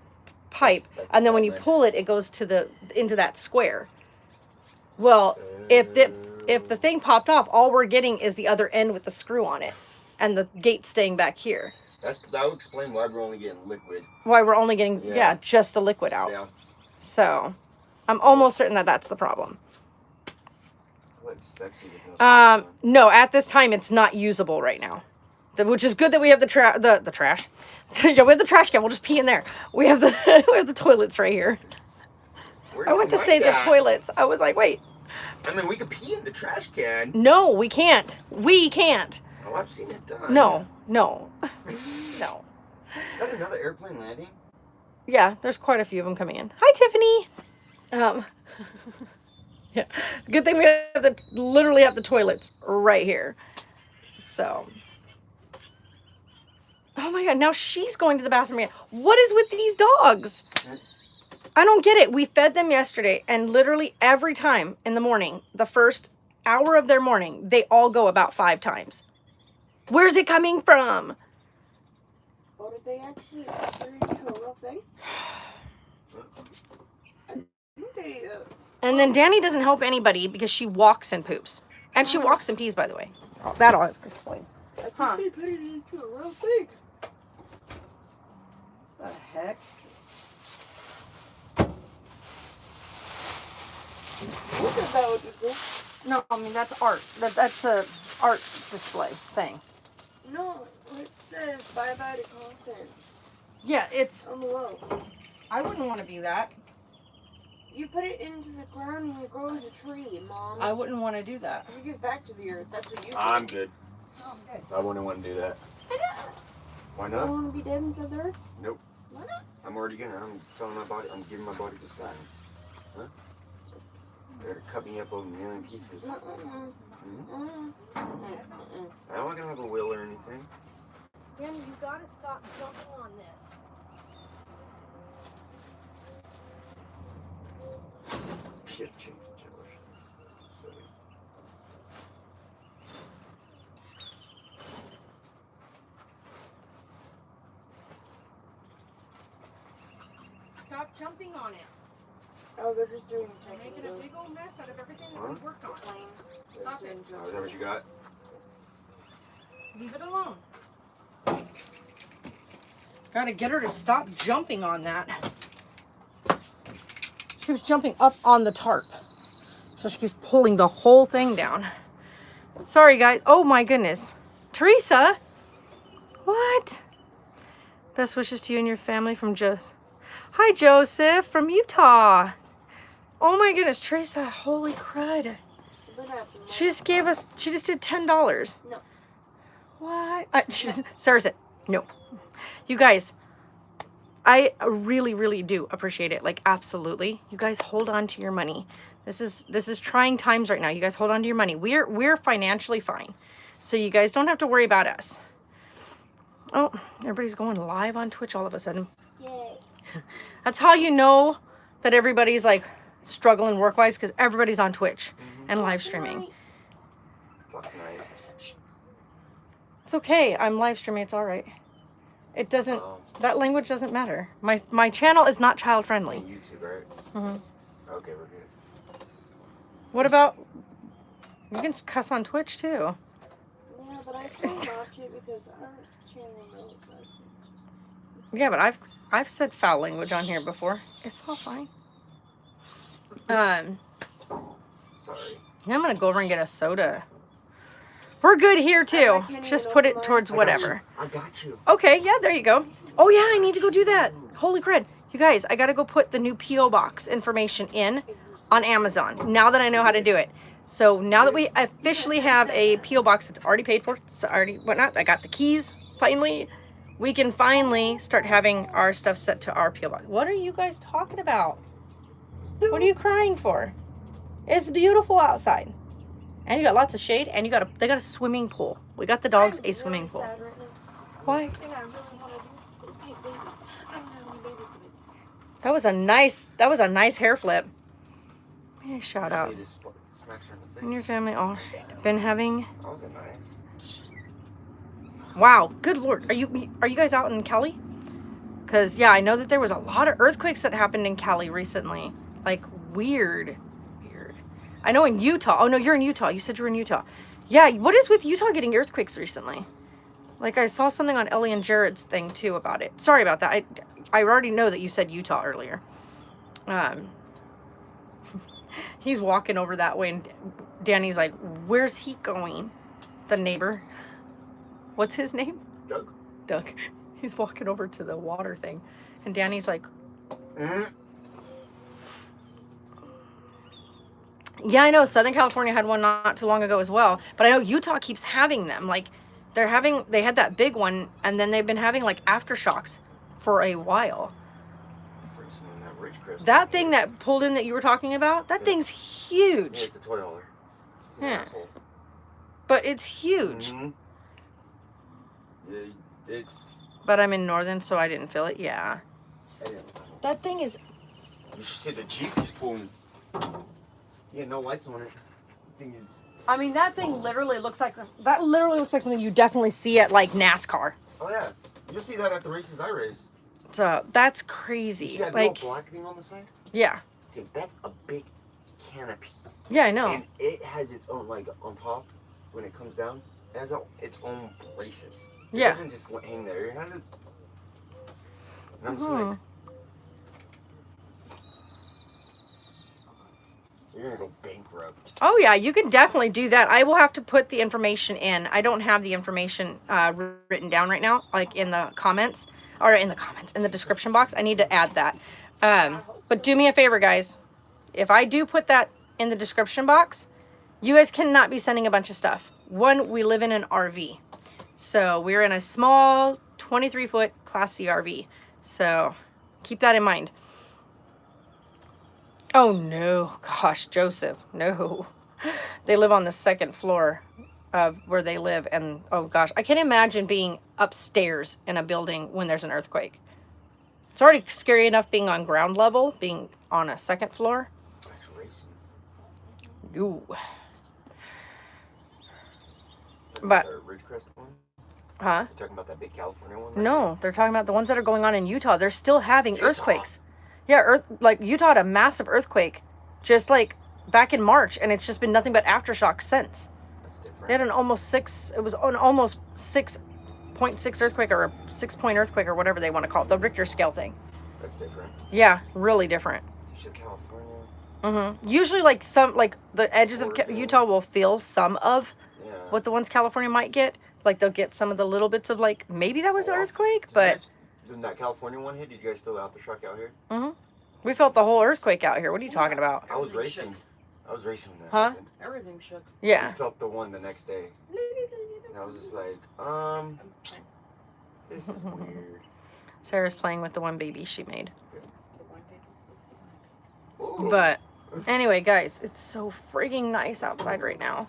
pipe, and then when you pull it, it goes to into that square. Well, if the thing popped off, all we're getting is the other end with the screw on it, and the gate staying back here. That would explain why we're only getting liquid. Why we're only getting just the liquid out. Yeah. So, I'm almost certain that that's the problem. Sexy with no no, at this time it's not usable right now, which is good that we have the trash. Yeah, we have the trash can. We'll just pee in there. We have the toilets right here. I went to say the toilets. I was like, wait. I mean, we could pee in the trash can. No, we can't. We can't. Oh, I've seen it done. No. Is that another airplane landing? Yeah, there's quite a few of them coming in. Hi, Tiffany. Yeah, good thing we literally have the toilets right here. So, oh my God, now she's going to the bathroom again. What is with these dogs? I don't get it. We fed them yesterday, and literally every time in the morning, the first hour of their morning, they all go about 5 times. Where's it coming from? Oh, did they actually turn into a real thing? I think they, And then Danny doesn't help anybody because she walks and poops. And she walks and pees, by the way. Oh, that all is explained. I think they put it into a real thing. The heck? Look at that would be cool. No, I mean, that's art. That's a art display thing. No, it says bye-bye to coffins. Yeah, it's... On below. I wouldn't want to be that. You put it into the ground and it grows a tree, Mom. I wouldn't want to do that. It gets back to the earth. That's what you do. I'm good. Oh, okay. I wouldn't want to do that. Why You not? don't want to be dead inside the earth? Nope. Why not? I'm already gonna. I'm selling my body. I'm giving my body to science. Huh? They're gonna cut me up over a million pieces. I don't want to have a will or anything. Danny, you gotta stop jumping on this. Shit, change the color. Silly. Stop jumping on it. Oh, they're just doing You're making a big old mess out of everything that Huh? we worked on. Stop it. Oh, is that what you got? Leave it alone. Gotta get her to stop jumping on that. She keeps jumping up on the tarp. So she keeps pulling the whole thing down. Sorry, guys. Oh, my goodness. Teresa? What? Best wishes to you and your family from Joseph. Hi, Joseph from Utah. Oh, my goodness. Teresa, holy crud. She just gave us, she just did $10. No. What? Sarah said, no. You guys, I really, really do appreciate it. Like, absolutely. You guys hold on to your money. This is trying times right now. You guys hold on to your money. We're financially fine. So you guys don't have to worry about us. Oh, everybody's going live on Twitch all of a sudden. Yay. That's how you know that everybody's like struggling work-wise, because everybody's on Twitch and live streaming. Fuck night. It's okay. I'm live streaming. It's all right. It doesn't. That language doesn't matter. My channel is not child friendly. It's on YouTube, right? Mm-hmm. Okay, we're good. What about? You can cuss on Twitch too. Yeah, but I can't watch it because our channel knows us. Yeah, but I've said foul language on here before. It's all fine. Sorry. I'm gonna go over and get a soda. We're good here too. Just put it towards whatever. I got you. Okay, yeah, there you go. Oh yeah, I need to go do that. Holy crud. You guys, I gotta go put the new P.O. Box information in on Amazon now that I know how to do it. So now that we officially have a P.O. Box, it's already paid for, it's already whatnot, I got the keys, finally. We can finally start having our stuff set to our P.O. Box. What are you guys talking about? What are you crying for? It's beautiful outside. And you got lots of shade, and they got a swimming pool. We got the dogs a swimming pool. Sad right now. Why? The thing I really want to do is paint babies. I don't have any babies to make. That was a nice hair flip. Yeah, shout out. Just smacks her in the face. And your family all been having. That was nice. Wow, good lord. Are you guys out in Cali? Because yeah, I know that there was a lot of earthquakes that happened in Cali recently. Like weird. I know in Utah. Oh no, you're in Utah. You said you were in Utah. Yeah, what is with Utah getting earthquakes recently? Like I saw something on Ellie and Jared's thing too about it. Sorry about that. I already know that you said Utah earlier. He's walking over that way and Danny's like, where's he going? The neighbor. What's his name? Doug. He's walking over to the water thing. And Danny's like, yeah, I know Southern California had one not too long ago as well, but I know Utah keeps having them. Like they had that big one, and then they've been having like aftershocks for a while. That thing that pulled in that you were talking about, that thing's huge. Yeah, it's a toy hauler. He's an asshole. But it's huge. Yeah, it's. But I'm in Northern, so I didn't feel it. Yeah. That thing is. You should see the Jeep he's pulling. Yeah, no lights on it. The thing is. I mean, that thing literally looks like something you definitely see at like NASCAR. Oh yeah, you'll see that at the races I race. So that's crazy. You see that like little black thing on the side? Yeah. Okay, that's a big canopy. Yeah, I know. And it has its own, like on top, when it comes down, it has its own braces. It doesn't just hang there. It has its. And I'm just like. You're gonna go bankrupt. Oh yeah, you can definitely do that. I will have to put the information in. I don't have the information written down right now, like in the comments, in the description box. I need to add that. But do me a favor, guys. If I do put that in the description box, you guys cannot be sending a bunch of stuff. One, we live in an RV. So we're in a small 23-foot Class C RV. So keep that in mind. Oh no, gosh, Joseph, no. They live on the second floor of where they live, and oh gosh, I can't imagine being upstairs in a building when there's an earthquake. It's already scary enough being on ground level, being on a second floor. Ooh. But Ridgecrest one? huh? You're talking about that big California one? No, they're talking about the ones that are going on in Utah. They're still having earthquakes. Yeah, like Utah had a massive earthquake just like back in March, and it's just been nothing but aftershock since. That's different. They had an almost 6.6 earthquake, or a 6-point earthquake, or whatever they want to call it, the Richter scale thing. That's different. Yeah, really different. California. Usually, like the edges of Utah will feel some of what the ones California might get. Like they'll get some of the little bits of like maybe that was an earthquake, but when that California one hit, did you guys feel the aftershock out here? We felt the whole earthquake out here. What are you talking about? I was racing. I was racing when that Huh? happened. Everything shook. Yeah. I felt the one the next day. And I was just like, this is weird. Sarah's playing with the one baby she made. Ooh. But anyway, guys, it's so frigging nice outside right now.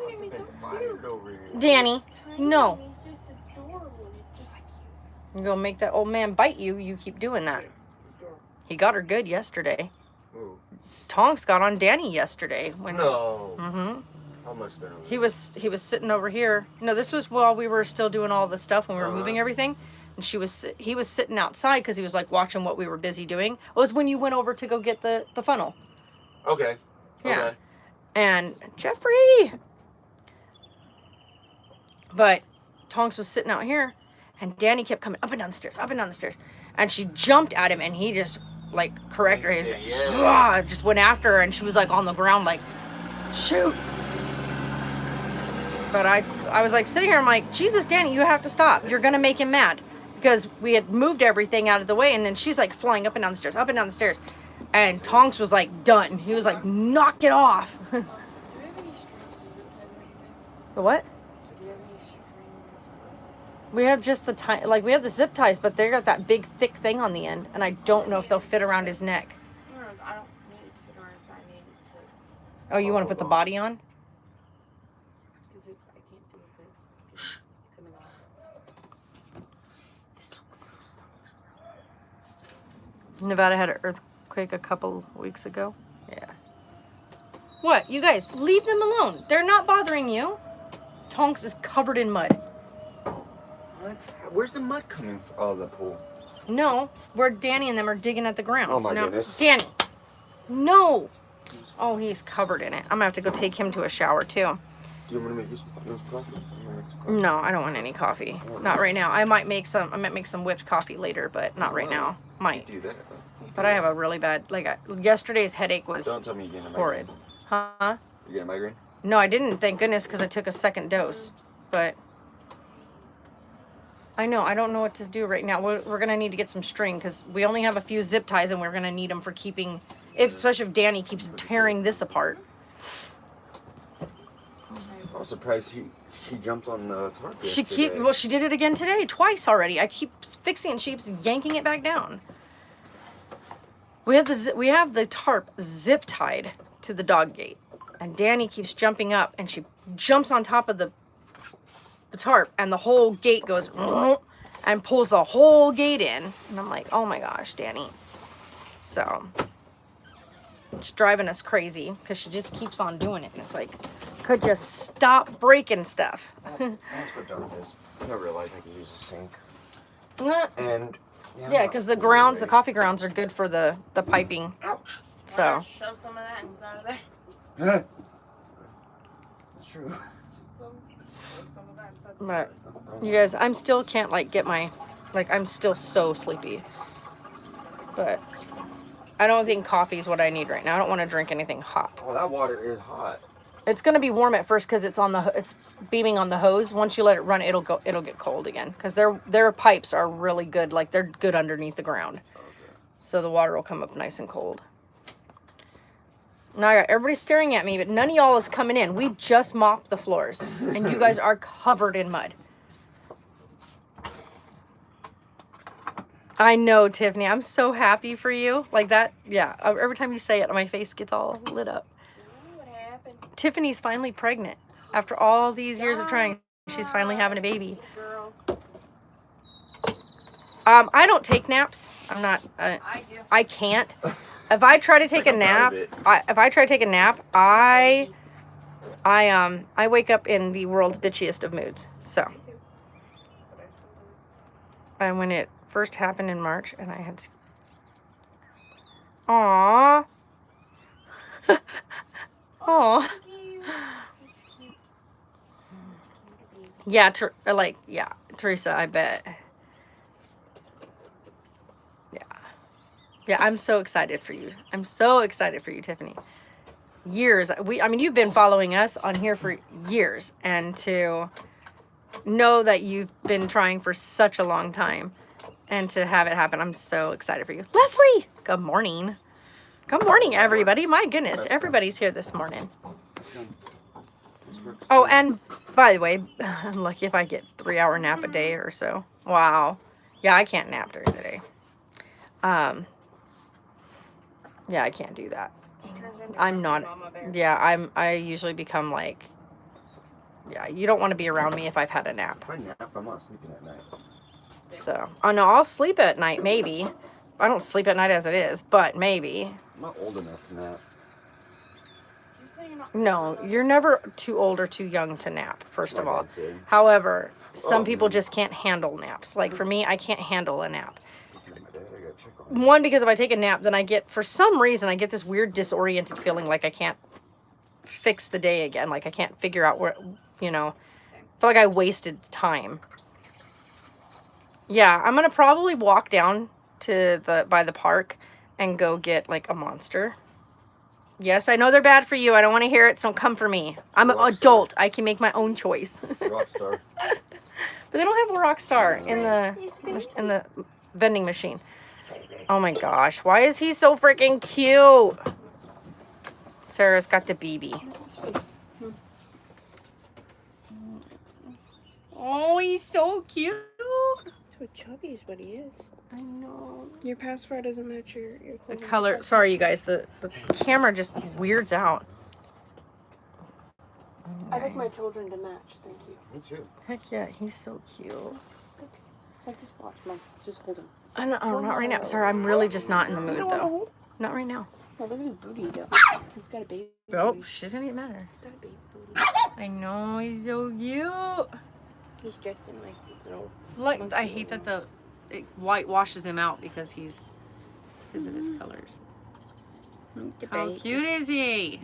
It's been fired over here. Danny, no. He's just adorable. Just like You're gonna make that old man bite you. You keep doing that. He got her good yesterday. Ooh. Tonks got on Danny yesterday. No. Mm-hmm. I must have been over He was sitting over here. No, this was while we were still doing all the stuff when we were moving everything. And he was sitting outside because he was like watching what we were busy doing. It was when you went over to go get the funnel. Okay. Yeah. Okay. And Jeffrey. But Tonks was sitting out here, and Danny kept coming up and down the stairs, up and down the stairs. And she jumped at him, and he just like corrected her. Just went after her, and she was like on the ground like, shoot. But I was like sitting here, I'm like, Jesus, Danny, you have to stop. You're going to make him mad. Because we had moved everything out of the way, and then she's like flying up and down the stairs, up and down the stairs. And Tonks was like done. He was like, knock it off. The what? We have just the we have the zip ties, but they got that big thick thing on the end, and I don't know if they'll fit around his neck. No, I don't need it to fit around. I need it to. Oh, you want to put the body on? Because I can't do it. It's coming off. This looks so stomach. Nevada had an earthquake a couple weeks ago. Yeah. What? You guys, leave them alone. They're not bothering you. Tonks is covered in mud. What? Where's the mud coming from? Oh, the pool. No, where Danny and them are digging at the ground. Oh my goodness. Danny. No. Oh, he's covered in it. I'm gonna have to go take him to a shower too. Do you want to make some coffee? No, I don't want any coffee. Not right now. I might make some whipped coffee later, but not right now. Might. Do that. But I have a really bad, yesterday's headache was Don't tell me you're getting a horrid. migraine. Huh? You getting a migraine? No, I didn't, thank goodness, because I took a second dose. But I know, I don't know what to do right now. We're going to need to get some string, because we only have a few zip ties, and we're going to need them for keeping, especially if Danny keeps tearing this apart. I was surprised he jumped on the tarp. She did it again today, twice already. I keep fixing it, she keeps yanking it back down. We have the tarp zip tied to the dog gate, and Danny keeps jumping up, and she jumps on top of the tarp, and the whole gate goes and pulls the whole gate in, and I'm like, oh my gosh, Danny. So it's driving us crazy because she just keeps on doing it, and it's like, could you stop breaking stuff? Let's go down with this. I didn't realize I could use the sink. And yeah, because the coffee grounds are good for the piping. Ouch. So Shove some of that inside of there. Huh? It's true. Some of that inside but you guys, I'm still can't get my, I'm still so sleepy. But I don't think coffee is what I need right now. I don't want to drink anything hot. Oh, that water is hot. It's gonna be warm at first because it's beaming on the hose. Once you let it run, it'll get cold again because their pipes are really good. Like they're good underneath the ground, so the water will come up nice and cold. Now I got everybody staring at me, but none of y'all is coming in. We just mopped the floors, and you guys are covered in mud. I know, Tiffany. I'm so happy for you. Like that, yeah. Every time you say it, my face gets all lit up. What happened? Tiffany's finally pregnant. After all these years of trying, she's finally having a baby. Girl. I don't take naps. I'm not. I do. I can't. If I try to take a nap, I wake up in the world's bitchiest of moods. So, Me too. But I still do. and when it first happened in March, and I had, aww, aww, yeah, Teresa, I bet. Yeah, I'm so excited for you. I'm so excited for you, Tiffany. Years. I mean, you've been following us on here for years, and to know that you've been trying for such a long time and to have it happen, I'm so excited for you. Leslie, good morning. Good morning, everybody. My goodness, everybody's here this morning. Oh, and by the way, I'm lucky if I get 3-hour nap a day or so. Wow. Yeah, I can't nap during the day. Yeah, I can't do that. I'm not. Yeah, I usually become like. Yeah, you don't want to be around me if I've had a nap. If I nap, I'm not sleeping at night. So, oh no, I'll sleep at night maybe. I don't sleep at night as it is, but maybe. I'm not old enough to nap. No, you're never too old or too young to nap, first of all. However, some people just can't handle naps. Like for me, I can't handle a nap. One, because if I take a nap, then for some reason, I get this weird disoriented feeling like I can't fix the day again. Like I can't figure out where, I feel like I wasted time. Yeah, I'm going to probably walk down to by the park and go get like a Monster. Yes, I know they're bad for you. I don't want to hear it, so come for me. I'm an adult. I can make my own choice. Rockstar. But they don't have a Rockstar in the vending machine. Oh my gosh, why is he so freaking cute? Sarah's got the BB. Oh, he's so cute. So chubby is what he is. I know. Your pacifier doesn't match your The clothing. color, sorry you guys, the camera just weirds out. I like my children to match, thank you. Me too. Heck yeah, he's so cute. Just watch, Mom. Just hold him. Oh, not right now. Sorry, I'm really just not in the mood though. Not right now. Oh, look at his booty though. He's got a baby. Oh, booty. she's gonna get mad at her. He's got a baby booty. I know, he's so cute. He's dressed in like these little. Like, I hate that it whitewashes him out because of his colors. How cute is he?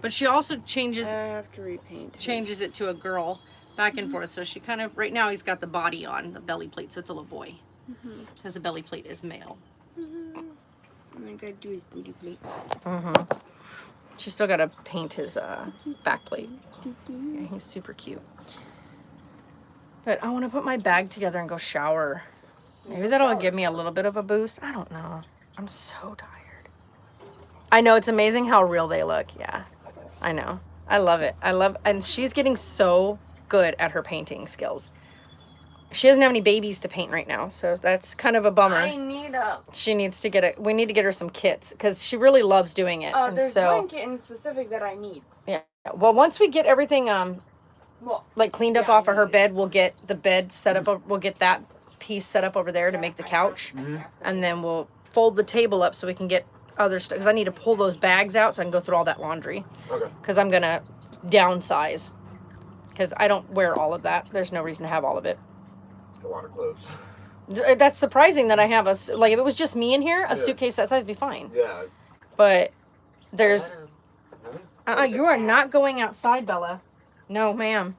But she also changes I have to repaint. changes it to a girl back and forth. So she kind of, right now he's got the body on, the belly plate, so it's a little boy. Because the belly plate is male. And I gotta do his booty plate. She's still got to paint his back plate. Yeah, he's super cute. But I want to put my bag together and go shower. Maybe that'll give me a little bit of a boost. I don't know. I'm so tired. I know, it's amazing how real they look. Yeah, I know. I love it. And she's getting so good at her painting skills. She doesn't have any babies to paint right now, so that's kind of a bummer. I need a. She needs to we need to get her some kits because she really loves doing it. And There's so, one kit in specific that I need. yeah. Well, once we get everything like cleaned up yeah, off of her yeah. bed, we'll get the bed set up. We'll get that piece set up over there to make the couch, and then we'll fold the table up so we can get other stuff. Because I need to pull those bags out so I can go through all that laundry. Okay. Because I'm gonna downsize. Because I don't wear all of that. There's no reason to have all of it. A lot of clothes. That's surprising that I have if it was just me in here, a suitcase that size would be fine. Yeah. But there's you are not going outside, Bella. No, ma'am.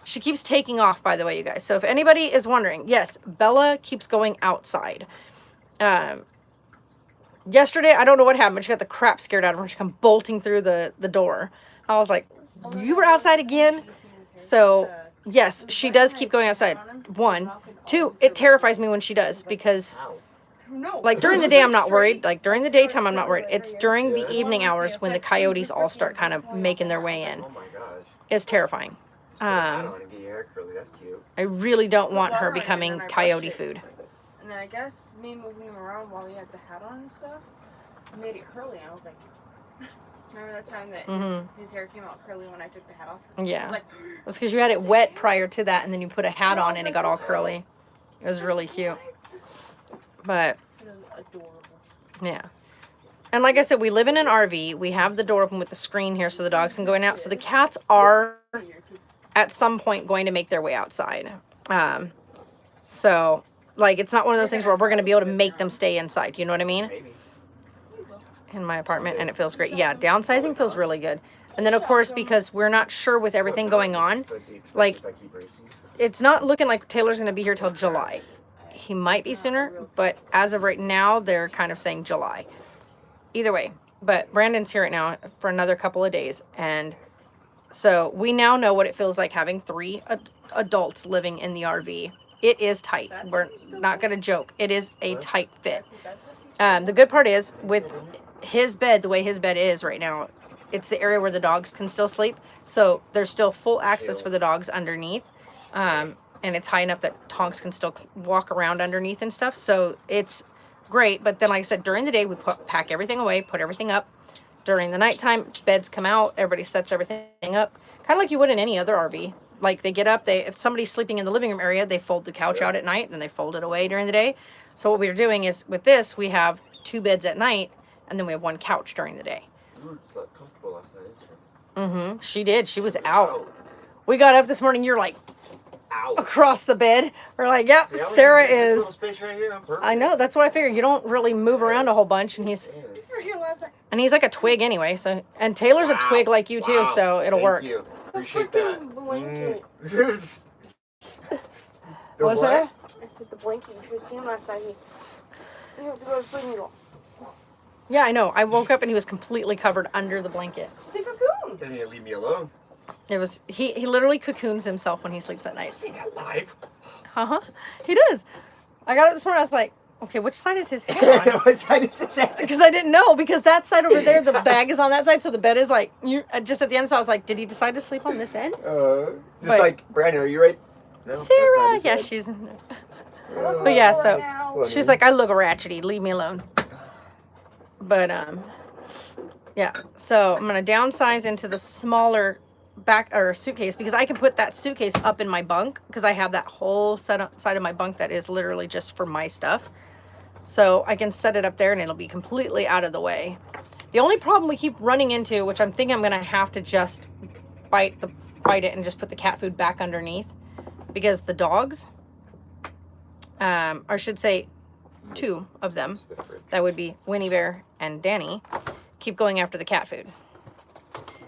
She keeps taking off, by the way, you guys. So if anybody is wondering, yes, Bella keeps going outside. Yesterday, I don't know what happened, but she got the crap scared out of her. She come bolting through the door. I was like, you were outside again? So yes, she does keep going outside. 1, 2, it terrifies me when she does because like during the day I'm not worried. Like during the daytime I'm not worried. It's during the evening hours when the coyotes all start kind of making their way in. Oh my gosh. It's terrifying. I don't want to get your hair curly. That's cute. I really don't want her becoming coyote food. And then I guess me moving him around while he had the hat on and stuff made it curly. And I was like, remember that time that his hair came out curly when I took the hat off? Yeah. I was like, it was because you had it wet prior to that, and then you put a hat on and it got all curly. It was really cute. But it was adorable. yeah. And like I said, we live in an RV. We have the door open with the screen here so the dogs can go in and out. So the cats are at some point going to make their way outside. So, like, it's not one of those things where we're going to be able to make them stay inside. You know what I mean? Maybe. In my apartment, and it feels great. Yeah, downsizing feels really good. And then, of course, because we're not sure with everything going on, like, it's not looking like Taylor's going to be here till July. He might be sooner, but as of right now, they're kind of saying July. Either way, but Brandon's here right now for another couple of days, and so we now know what it feels like having 3 adults living in the RV. It is tight. We're not going to joke. It is a tight fit. The good part is with his bed, the way his bed is right now, it's the area where the dogs can still sleep. So there's still full access for the dogs underneath. And it's high enough that Tonks can still walk around underneath and stuff. So it's great. But then, like I said, during the day, we pack everything away, put everything up. During the nighttime, beds come out. Everybody sets everything up. Kind of like you would in any other RV. Like they get up, if somebody's sleeping in the living room area, they fold the couch out at night and they fold it away during the day. So what we're doing is with this, we have 2 beds at night and then we have 1 couch during the day. You slept comfortable last night, didn't you? She did. She was out. We got up this morning. You're like across the bed. We're like, yep, See, Sarah this is. little space right here, I'm perfect. I know. That's what I figured. You don't really move around a whole bunch, and he's like a twig anyway. So and Taylor's a twig like you too, so it'll work. Thank you. Appreciate that. Blanket. What's that? I said the blanket. You should have seen last night. You have to go to sleep and you go, Yeah, I know. I woke up and he was completely covered under the blanket. the cocoon. Doesn't he leave me alone? It was he literally cocoons himself when he sleeps at night. See that live? He does. I got up this morning. I was like, okay, which side is his head on? What side is his head? Because I didn't know, because that side over there, the bag is on that side, so the bed is like just at the end. So I was like, did he decide to sleep on this end? Just But- like, Brandon, are you right? No, that's Sarah, not his yeah, head? she's in there. Oh, But yeah, so funny. she's like, I look ratchety, leave me alone. But yeah. So I'm gonna downsize into the smaller suitcase because I can put that suitcase up in my bunk because I have that whole side of my bunk that is literally just for my stuff. So I can set it up there and it'll be completely out of the way. The only problem we keep running into, which I'm thinking I'm gonna have to just bite it and just put the cat food back underneath, because the dogs, or I should say 2 of them, that would be Winnie Bear and Danny, keep going after the cat food.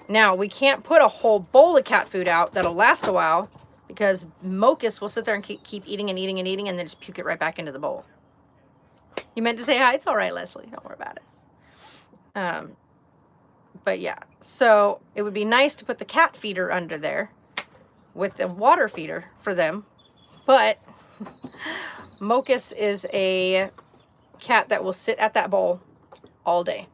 Now, we can't put a whole bowl of cat food out that'll last a while because Mocus will sit there and keep eating and eating and eating and then just puke it right back into the bowl. You meant to say hi? It's all right, Leslie. Don't worry about it. But yeah, so it would be nice to put the cat feeder under there with the water feeder for them. But Mocus is a cat that will sit at that bowl all day.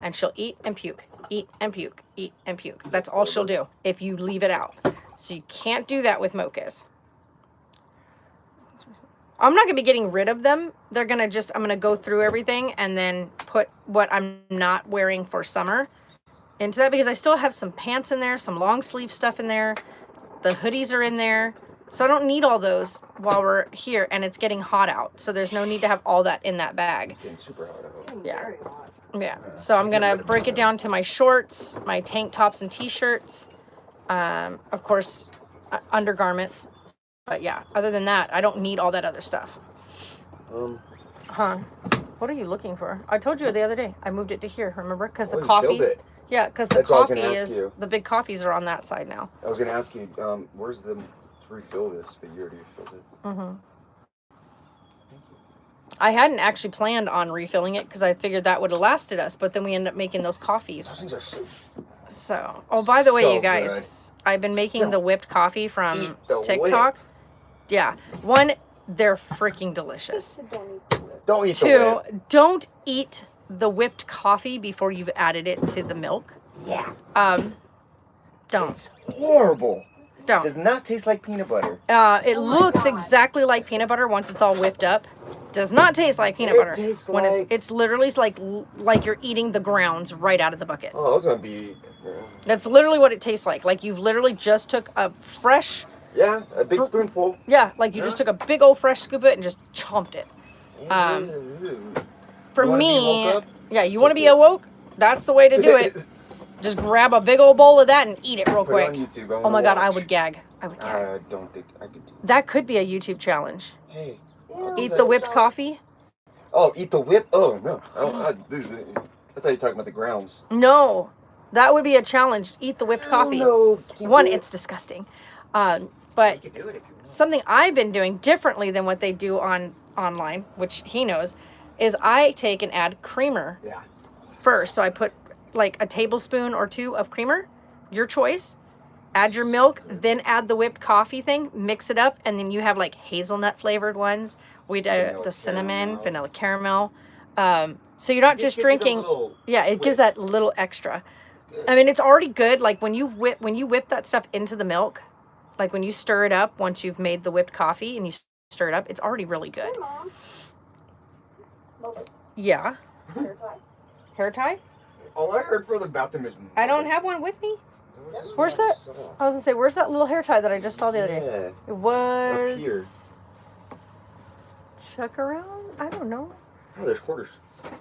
And she'll eat and puke, eat and puke, eat and puke. That's all she'll do if you leave it out. So you can't do that with Mocus. I'm not going to be getting rid of them. I'm going to go through everything and then put what I'm not wearing for summer into that, because I still have some pants in there, some long sleeve stuff in there. The hoodies are in there. So I don't need all those while we're here, and it's getting hot out. So there's no need to have all that in that bag. It's getting super hot out. Yeah. Yeah. So I'm going to break it down to my shorts, my tank tops and t-shirts. Of course, undergarments. But yeah, other than that, I don't need all that other stuff. What are you looking for? I told you the other day. I moved it to here, remember? Because the coffee. Filled it. Yeah, because the That's what I was coffee gonna ask is, you. the big coffees are on that side now. I was gonna ask you, where's the to refill this? But you already filled it. Mm-hmm. I hadn't actually planned on refilling it because I figured that would have lasted us, but then we ended up making those coffees. Those things are So, oh, by the way, so you guys, I've been making Still the whipped coffee from eat the TikTok. Yeah. 1, they're freaking delicious. Don't eat 2, the whip. don't eat the whipped coffee before you've added it to the milk. Yeah. Don't. It's horrible. Don't. Does not taste like peanut butter. It looks exactly like peanut butter once it's all whipped up. Does not taste like peanut It butter. tastes When like- it's literally like you're eating the grounds right out of the bucket. Oh, it's gonna be. That's literally what it tastes like. Like you've literally just took a fresh, Yeah, a big spoonful. yeah, like you just took a big old fresh scoop of it and just chomped it. For You wanna be me, woke up? yeah, you want to be awoke? That's the way to do it. Just grab a big old bowl of that and eat it real Put it quick. on YouTube. Oh my god, I would gag. I would gag. I don't think I could do That could be a YouTube challenge. Hey. Eat the whipped coffee. Oh, eat the whip? Oh, no. I thought you were talking about the grounds. No, that would be a challenge. Eat the whipped coffee. No. One, it's disgusting. But You can do it if you want. something I've been doing differently than what they do online, which he knows, is I take and add creamer Yeah. first. So I put like a tablespoon or 2 of creamer, your choice. Add your milk, then add the whipped coffee thing, mix it up, and then you have like hazelnut flavored ones. We do Vanilla the cinnamon, caramel. vanilla caramel. So you're not just drinking. Yeah, it gives that little extra. I mean, it's already good. Like when you whip that stuff into the milk, like when you stir it up once you've made the whipped coffee and you stir it up, it's already really good. Mom. Yeah. Hair tie. Hair tie? All I heard from the bathroom is. I don't have one with me. There was this Where's one I that? saw. I was gonna say, where's that little hair tie that I just saw the other day? Yeah. It was. here. Check around. I don't know. Oh, there's quarters.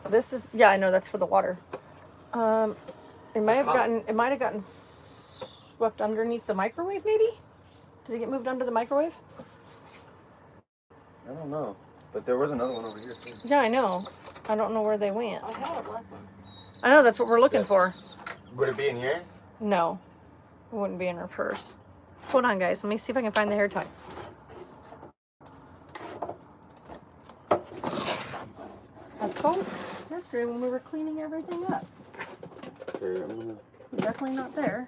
This is, yeah, I know that's for the water. It might That's have hot. gotten swept underneath the microwave. Maybe. Did it get moved under the microwave? I don't know. But there was another one over here, too. Yeah, I know. I don't know where they went. I had a black one. I know that's what we're looking for. That's- Would it be in here? No, it wouldn't be in her purse. Hold on, guys. Let me see if I can find the hair tie. I saw it yesterday when we were cleaning everything up. Okay, I'm gonna... Definitely not there.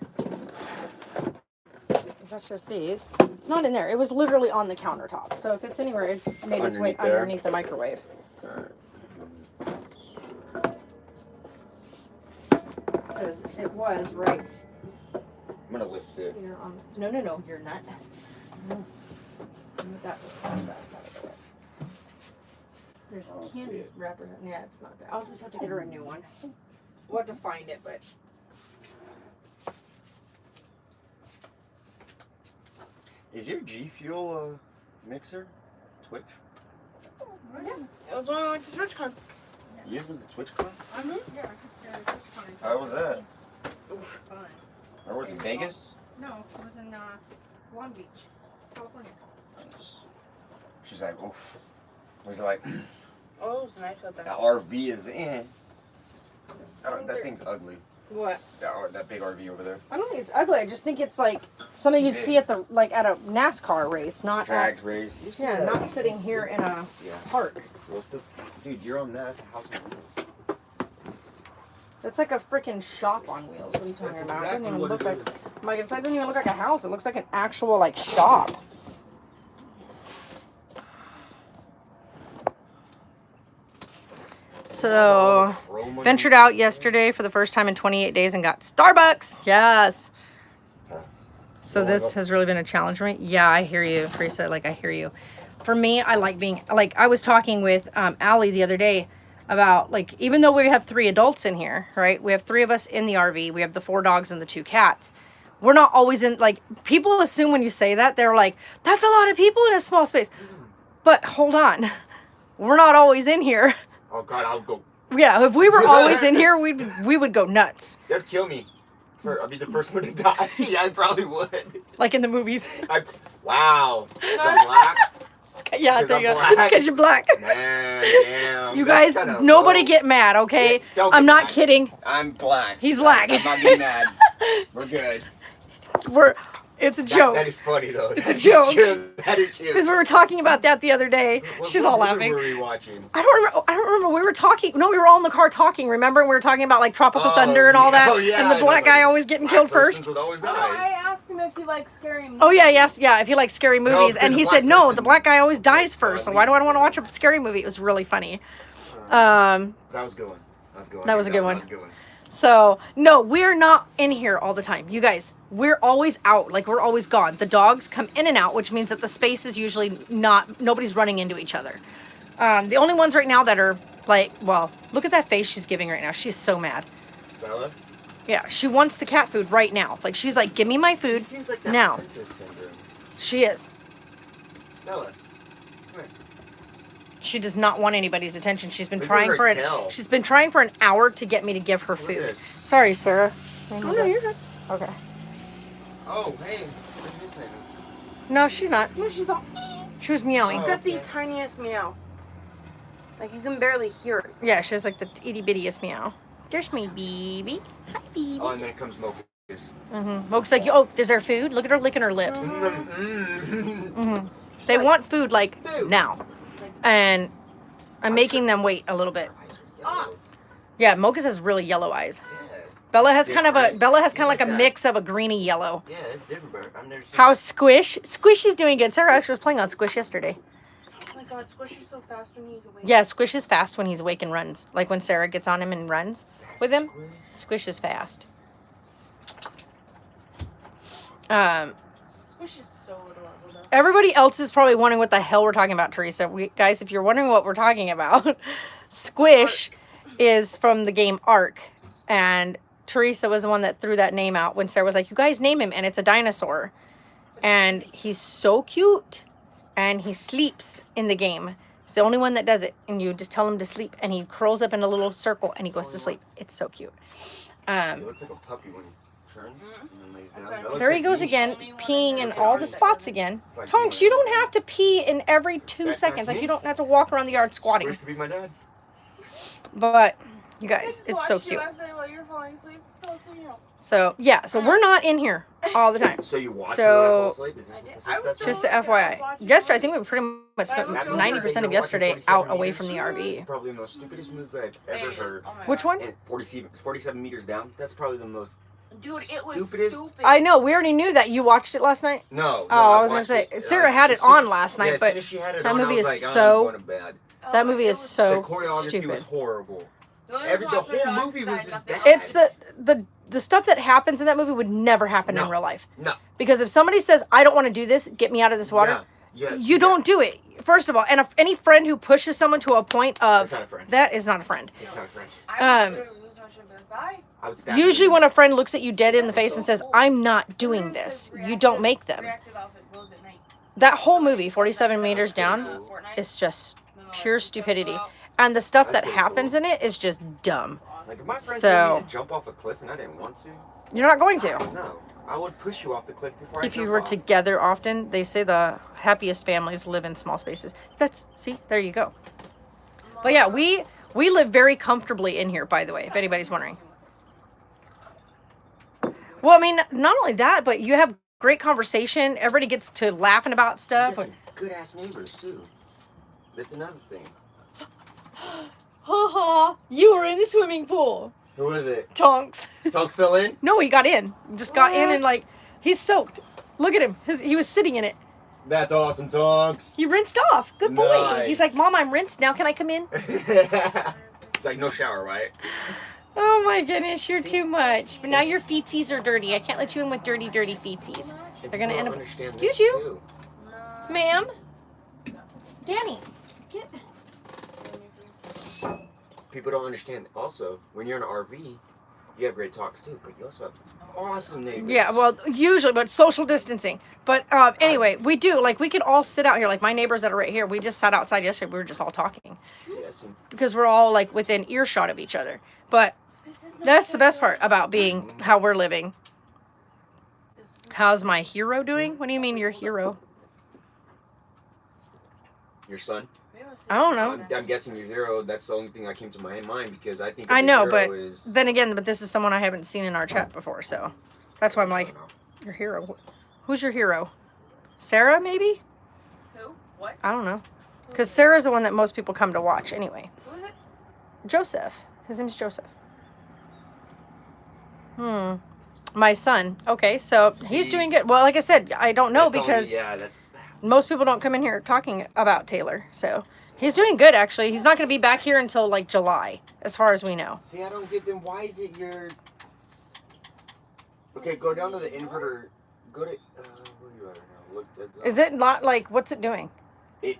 That's just these. It's not in there. It was literally on the countertop. So if it's anywhere, it's made its way Underneath there? underneath the microwave. Alright. Because it was right I'm gonna lift it. here on. No, you're not. No. Move that beside that out of the way. There's I don't candy see it. wrapper. Yeah, it's not there. I'll just have to get her a new one. We'll have to find it, but. Is your G Fuel mixer Twitch? It was when we went to TwitchCon. You was the TwitchCon? Yeah, I took Sarah to TwitchCon. How was that? It was fun. Or was it Vegas? No, it was in Long Beach, California. She's like, oof. Was it like, Oh, it was nice out there. that RV is in? I don't, that thing's ugly. What? That big RV over there. I don't think it's ugly. I just think it's like something you'd see at the at a NASCAR race, not at, Drags race. You see yeah, that? not sitting here in a Yeah. park. What the? Dude, you're on that. That's a house on wheels. That's like a freaking shop on wheels. What are you talking That's about? exactly It doesn't even what look it like. is. Like it doesn't even look like a house. It looks like an actual like shop. So Chrome ventured out yesterday for the first time in 28 days and got Starbucks. Yes. So this has really been a challenge for me. Yeah, I hear you, Teresa. Like, I hear you. For me, I like being, like, I was talking with Allie the other day about, like, even though we have 3 adults in here, right? We have 3 of us in the RV. We have the 4 dogs and the 2 cats. We're not always in, like, people assume when you say that, they're like, that's a lot of people in a small space. But hold on. We're not always in here. Oh God, I'll go. Yeah, if we were always in here, we would go nuts. That'd kill me. I'd be the first one to die. Yeah, I probably would. Like in the movies. Wow. Is I'm black? Yeah, Because there you I'm go. black? It's because you're black. Man, damn. You that's guys, kinda nobody low. get mad, okay? Yeah, don't I'm get not mad. kidding. I'm black. He's black. I'm not getting mad. We're good. It's a joke. That is funny though. It's a That is joke. true. That is true. Because we were talking about that the other day. She's all What laughing. were we watching? I don't remember. We were talking. No, we were all in the car talking. Remember? And we were talking about like Tropical Thunder and all that. Oh, yeah, and the I know black guy those. always getting Black killed persons first. would always Oh, I dies. asked him if he likes scary movies. Oh yeah, yes, yeah. If you like scary movies, and because he the said black no, person- the black guy always dies first. So I why do I want to watch a scary movie? It was really funny. That was a good one. That was a good one. That was a good one. So, no, we're not in here all the time. You guys, we're always out. Like, we're always gone. The dogs come in and out, which means that the space is usually nobody's running into each other. The only ones right now that are like, well, look at that face she's giving right now. She's so mad. Bella? Yeah, she wants the cat food right now. Like, she's like, give me my food She seems like that now. princess syndrome. She is. Bella, come here. She does not want anybody's attention. She's been Look at trying her for tail. She's been trying for an hour to get me to give her Look at food. this. Sorry, Sarah. Oh, no, you're good. Okay. Oh, hey. What are you saying? No, she's not. No, she's all. She was meowing. She's got the tiniest meow. Like, you can barely hear it. Yeah, she has like the itty bittiest meow. There's my baby. Hi, baby. Oh, and then it comes Mocus. Moke's like, oh, is there food? Look at her licking her lips. They want food like Food. now, and I'm making them wait a little bit. Yeah, Mocha's has really yellow eyes. Yeah. Bella has kind of Different. like a mix of a greeny yellow. Yeah, it's different, but I've never seen How's Squish? Squish is doing good. Sarah actually was playing on Squish yesterday. Oh my god, Squish is so fast when he's awake. Yeah, Squish is fast when he's awake and runs. Like when Sarah gets on him and runs with him. Squish is fast. Squish is so adorable though. Everybody else is probably wondering what the hell we're talking about, Teresa. Guys, if you're wondering what we're talking about, Squish is from the game Ark. And Teresa was the one that threw that name out when Sarah was like, you guys name him. And it's a dinosaur. And he's so cute. And he sleeps in the game. It's the only one that does it. And you just tell him to sleep. And he curls up in a little circle and he goes to sleep. It's so cute. It looks like a puppy when he turns and then lays down. That looks There he like goes me. again, peeing in all the spots again. It's like Tonks, me. you don't have to pee in every 2 That's seconds. Like, me. you don't have to walk around the yard squatting. Squish could be my dad. But, you I guys, just it's so watched you cute. last night while you're falling asleep. Fell asleep, you know. So, yeah, so we're not in here all the time. So you watch So- me when I fall asleep? Is this, I did. is I this was better? Just a I was FYI. watching Yesterday, I TV. think we pretty much spent But I looked 90% over of and yesterday you're watching out 47 away from the meters. RV. It's probably the most stupidest move I've It ever is. heard. Oh my Which God. one? And 47 meters down. That's probably the most. Dude, it was Stupidest- stupid. I know, we already knew that. You watched it last night? No. Oh, I I've was gonna watched say, it. Sarah had it as soon- on last night, yeah, as but soon as she had it that on, movie I was is like, so- I'm going to bed. Oh, that movie it is was so The choreography stupid. was horrible. The whole movie was just bad. It's the stuff that happens in that movie would never happen in No. real life. No. Because if somebody says, I don't want to do this, get me out of this water, Yeah. you don't do it. First of all, and if any friend who pushes someone to a point of It's not a friend. that is not a friend. It's not a friend. I would lose my shit, but bye. I would stab Usually you. when a friend looks at you dead in the face and says, I'm not doing this, you don't make them. Reactive outfit glows at night. That whole movie, 47 Meters Down, is just pure stupidity. And the stuff that happens in it is just dumb. Like if my friend So- told me to jump off a cliff and I didn't want to, You're not going to. no, I would push you off the cliff before I If you jump were off. together often, they say the happiest families live in small spaces. See, there you go. But yeah, we live very comfortably in here, by the way, if anybody's wondering. Well, I mean, not only that, but you have great conversation. Everybody gets to laughing about You stuff. get some good ass neighbors too. That's another thing. Haha, you were in the swimming pool. Who is it? Tonks. Tonks fell in? No, he got in. Just got in and What? like, he's soaked. Look at him. He was sitting in it. That's awesome, Tonks. He rinsed off. Good boy. Nice. He's like, Mom, I'm rinsed. Now can I come in? It's like no shower, right? Oh my goodness, you're too much. But now your feetsies are dirty. I can't let you in with dirty feetsies. They're gonna end up. Excuse you, ma'am. Danny, get. People don't understand. Also, when you're in an RV, you have great talks too, but you also have awesome neighbors. Yeah, well, usually, but social distancing. But anyway, we do. Like, we can all sit out here. Like, my neighbors that are right here, we just sat outside yesterday. We were just all talking. Yes, and Because we're all, like, within earshot of each other. But that's the best part about being how we're living. How's my hero doing? What do you mean your hero? your son. I don't know. I'm guessing your hero. That's the only thing that came to my mind because I think. I of know, the but hero is, then again, but this is someone I haven't seen in our chat before, so that's why I'm I like, don't know. your hero. Who's your hero? Sarah, maybe? Who? What? I don't know. Because Sarah's the one that most people come to watch anyway. Who is it? Joseph. His name's Joseph. My son. Okay, so he's See? doing good. Well, like I said, I don't know That's because yeah, that's bad. most people don't come in here talking about Taylor. So he's doing good, actually. He's not going to be back here until like July, as far as we know. See, I don't get them. Why is it your? Okay, go down to the inverter. Go to. Where are you at right now? Look. That's, Is it not like, what's it doing? It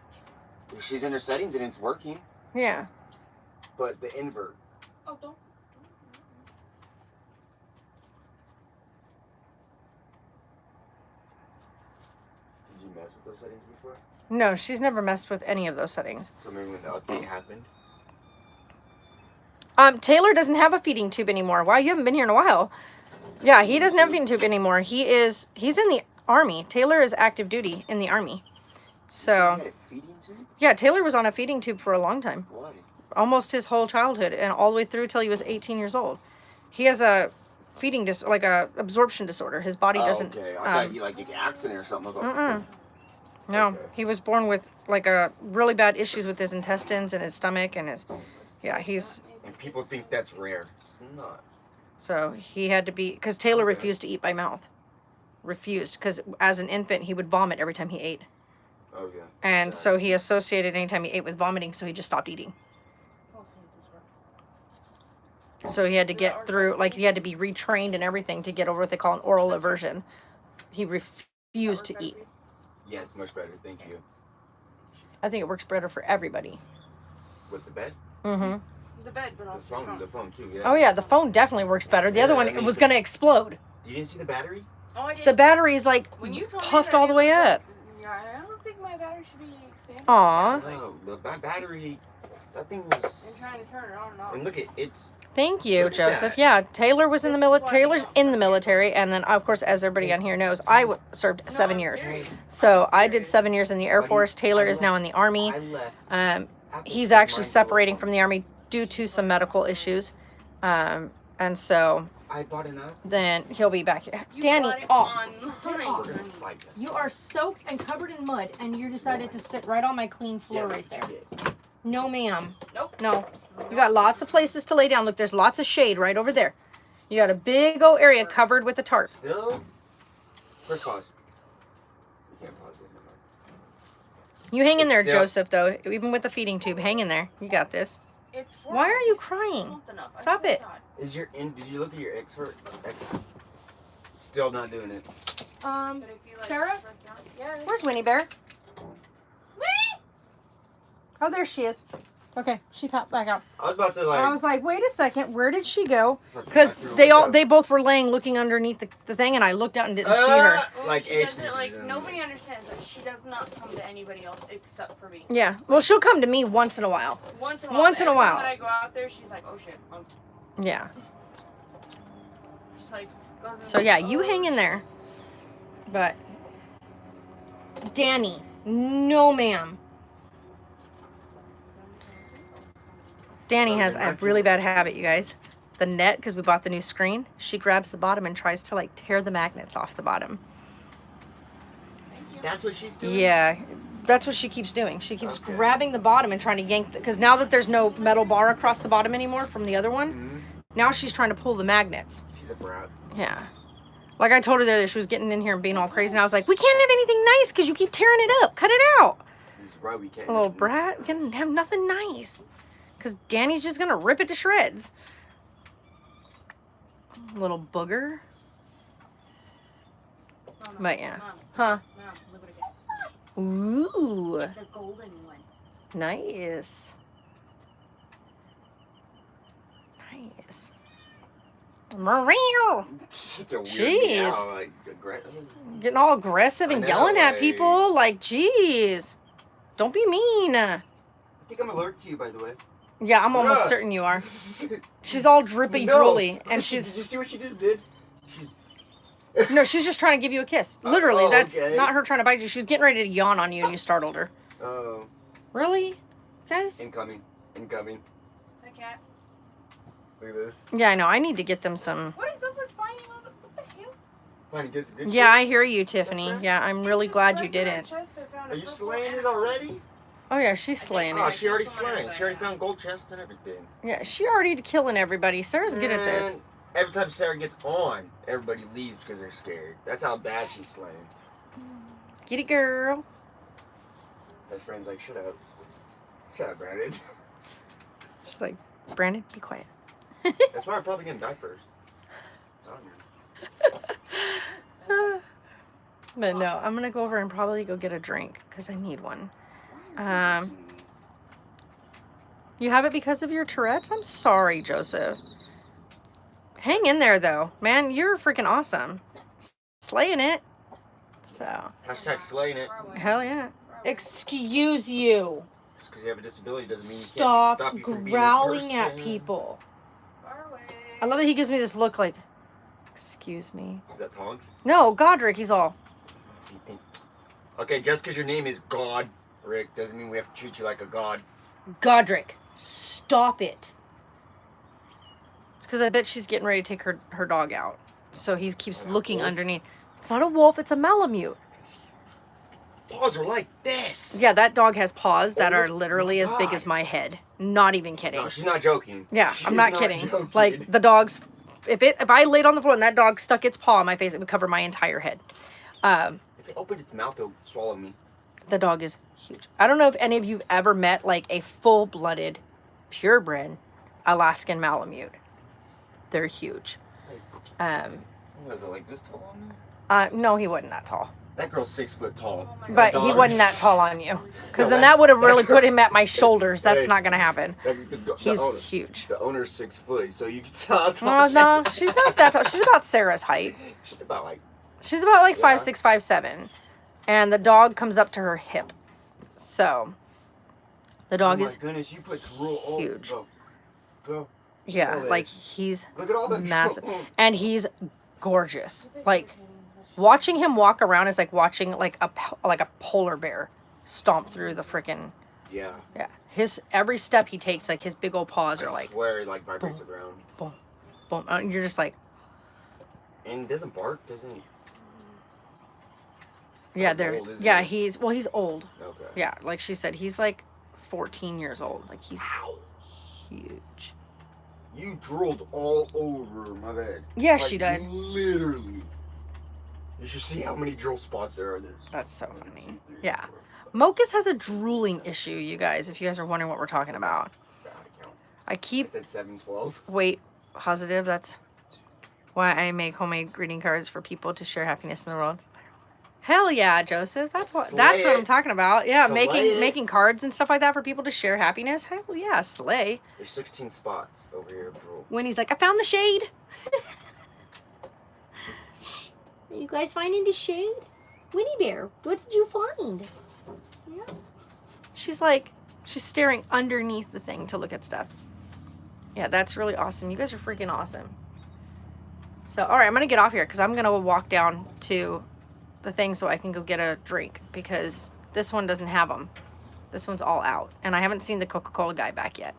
She's in her settings and it's working. Yeah. But the invert. Oh, don't. Did you mess with those settings before? No, she's never messed with any of those settings. So maybe when the update happened. Taylor doesn't have a feeding tube anymore. Wow, you haven't been here in a while. Yeah, he doesn't have a feeding tube anymore. He's in the Army. Taylor is active duty in the Army. So, You had a feeding tube? yeah, Taylor was on a feeding tube for a long time. Why? Almost his whole childhood and all the way through till he was 18 years old. He has a feeding like a absorption disorder. His body doesn't. Okay, I thought you like an accident or something. I was like, No, Okay. he was born with like a really bad issues with his intestines and his stomach and his. Yeah, he's. And people think that's rare. It's not. So he had to be, because Taylor refused to eat by mouth. Refused, because as an infant he would vomit every time he ate. Okay. And so he associated anytime he ate with vomiting, so he just stopped eating. We'll see if this works. So he had to get through, like he had to be retrained and everything to get over what they call an oral aversion. He refused to eat. Yes, much better. Thank you. I think it works better for everybody. With the bed? Mm-hmm. The bed, but also The phone too, yeah. Oh yeah, the phone definitely works better. The other Yeah, one, I mean, it was going to explode. You didn't see the battery? Oh, I did. The battery is like When you told me puffed that, all the it way was like, up. Yeah, I don't think my battery should be expanded. Aw. No, the battery, that thing I'm was... trying to turn it on and off. And look, it's... Thank you, Look at Joseph. that. Yeah, Taylor was in the This is why military. I Taylor's don't in the trust military, and then of course, as everybody on here knows, I served No, 7 I'm years. serious. So I'm I did serious. 7 years in the Air Force. Taylor is now in the Army. I left. He's actually separating from the Army due to some medical issues, and so I bought an app. then he'll be back here. You Danny, bought it off. online. off. We're gonna fight this. You are soaked and covered in mud, and you decided to sit right on my clean floor right there. No, ma'am. Nope. No. You got lots of places to lay down. Look, there's lots of shade right over there. You got a big old area covered with a tarp. Still? First pause. You can't pause it. Never mind. You hang in It's there, still- Joseph, though. Even with the feeding tube, hang in there. You got this. It's for Why are you crying? something up. I Stop swear it. to God. Did you look at your ex for... Still not doing it. But if you, like, Sarah? press down- Yes. Where's Winnie Bear? Oh, there she is. Okay, she popped back out. I was about to like... I was like, wait a second, where did she go? look Because through the they window. both were laying looking underneath the thing, and I looked out and didn't see her. Well, Like she Ace doesn't, like, is, nobody understands that she does not come to anybody else except for me. Yeah, well, she'll come to me once in a while. Once in a while. Once in a every time while. that I go out there, she's like, oh shit. Yeah. She's like, goes in So yeah, like, you oh. hang in there. But Danny, no ma'am. Danny has a really bad habit, you guys. The net, because we bought the new screen, she grabs the bottom and tries to like tear the magnets off the bottom. Thank you. That's what she's doing? Yeah, that's what she keeps doing. She keeps Okay. grabbing the bottom and trying to yank, because now that there's no metal bar across the bottom anymore from the other one, Mhm. now she's trying to pull the magnets. She's a brat. Yeah. Like I told her that she was getting in here and being all crazy, and I was like, we can't have anything nice because you keep tearing it up. Cut it out. He's right, we can't. A little brat. We can have nothing nice. Because Danny's just going to rip it to shreds. Little booger. Mama, But yeah. Mom, Huh. Mom, look what I got. Ooh. It's a golden one. Nice. Nice. Meow. It's a weird Jeez. meow, like, Getting all aggressive and I know, yelling at like- people. Like, geez. Don't be mean. I think I'm allergic to you, by the way. Yeah, I'm almost Bruh. certain you are. She's all drippy, No. drooly, and Did she's you see what she just did? no, she's just trying to give you a kiss. Literally, Oh, that's okay. not her trying to bite you. She was getting ready to yawn on you, and you startled her. Oh, Really, guys? incoming. Hi, cat. Look at this. Yeah, I know. I need to get them some. What is up with finding all the, what the hell? Fine, good Yeah, I hear you, Tiffany. What's that? Yeah, I'm really This glad you regular didn't. chest, I found Are a you purple slaying and it a- already? Oh yeah, she's slaying Oh, it. she already Killed someone slaying. else, She already yeah. found gold chest and everything. Yeah, she already killing everybody. Sarah's good at this. And every time Sarah gets on, everybody leaves because they're scared. That's how bad she's slaying. Get it, girl. Best friend's like, shut up. Shut up, Brandon. She's like, Brandon, be quiet. That's why I'm probably gonna die first. It's on you. But no, I'm gonna go over and probably go get a drink because I need one. You have it because of your Tourette's? I'm sorry, Joseph. Hang in there, though. Man, you're freaking awesome. Slaying it. So. Hashtag slaying it. Hell yeah. Excuse you. Just because you have a disability doesn't mean you Stop can't be stopped growling at people. Far away. I love that he gives me this look like, excuse me. Is that Tonks? No, Godric, he's all. Okay, just because your name is God, Rick, doesn't mean we have to treat you like a god. Godric, stop it. It's because I bet she's getting ready to take her dog out. So he keeps looking wolf? underneath. It's not a wolf, it's a Malamute. Paws are like this. Yeah, that dog has paws that Oh are literally my as big God. as my head. Not even kidding. No, she's not joking. Yeah, She I'm is not kidding. joking. Like the dog's, if I laid on the floor and that dog stuck its paw in my face, it would cover my entire head. If it opened its mouth, it would swallow me. The dog is huge. I don't know if any of you've ever met like a full-blooded, purebred Alaskan Malamute. They're huge. Was it like this tall on me? No, he wasn't that tall. That girl's 6 foot tall. But he wasn't that tall on you. Because then that would have really put him at my shoulders. That's not going to happen. He's huge. The owner's 6 foot, so you can tell how tall Oh, she no, is. she's not that tall. She's about Sarah's height. She's about like... She's about like Yeah. 5'6", 5'7". And the dog comes up to her hip. So, the dog oh is my goodness, you put drool all... huge. Go. Yeah, all like this. he's Look at all the massive. drool. And he's gorgeous. Like, watching him walk around is like watching like a polar bear stomp through the freaking... Yeah. Yeah. Every step he takes, like his big old paws are I like, swear it like vibrates the ground. boom, boom. And you're just like, And it doesn't bark, doesn't... yeah, How they're, old is yeah, he? he's old. Okay. Yeah, like she said, he's like 14 years old. Like he's huge. You drooled all over my bed. Yeah, Like, she did. Literally. You should see how many drool spots there are. There's That's so 1, funny. 2, 3, Yeah. 4, 5, Mocha's has a drooling issue, you guys, if you guys are wondering what we're talking about. how to count. I I keep, said 7, 12. wait, positive, that's why I make homemade greeting cards for people to share happiness in the world. Hell yeah, Joseph. That's what Slay I'm it. talking about. Yeah, Slay it. making cards and stuff like that for people to share happiness. Hell yeah, slay. There's 16 spots over here of drool. Winnie's like, I found the shade. Are you guys finding the shade? Winnie Bear, what did you find? Yeah. She's staring underneath the thing to look at stuff. Yeah, that's really awesome. You guys are freaking awesome. So, all right, I'm going to get off here because I'm going to walk down to the thing so I can go get a drink because this one doesn't have them. This one's all out. And I haven't seen the Coca-Cola guy back yet.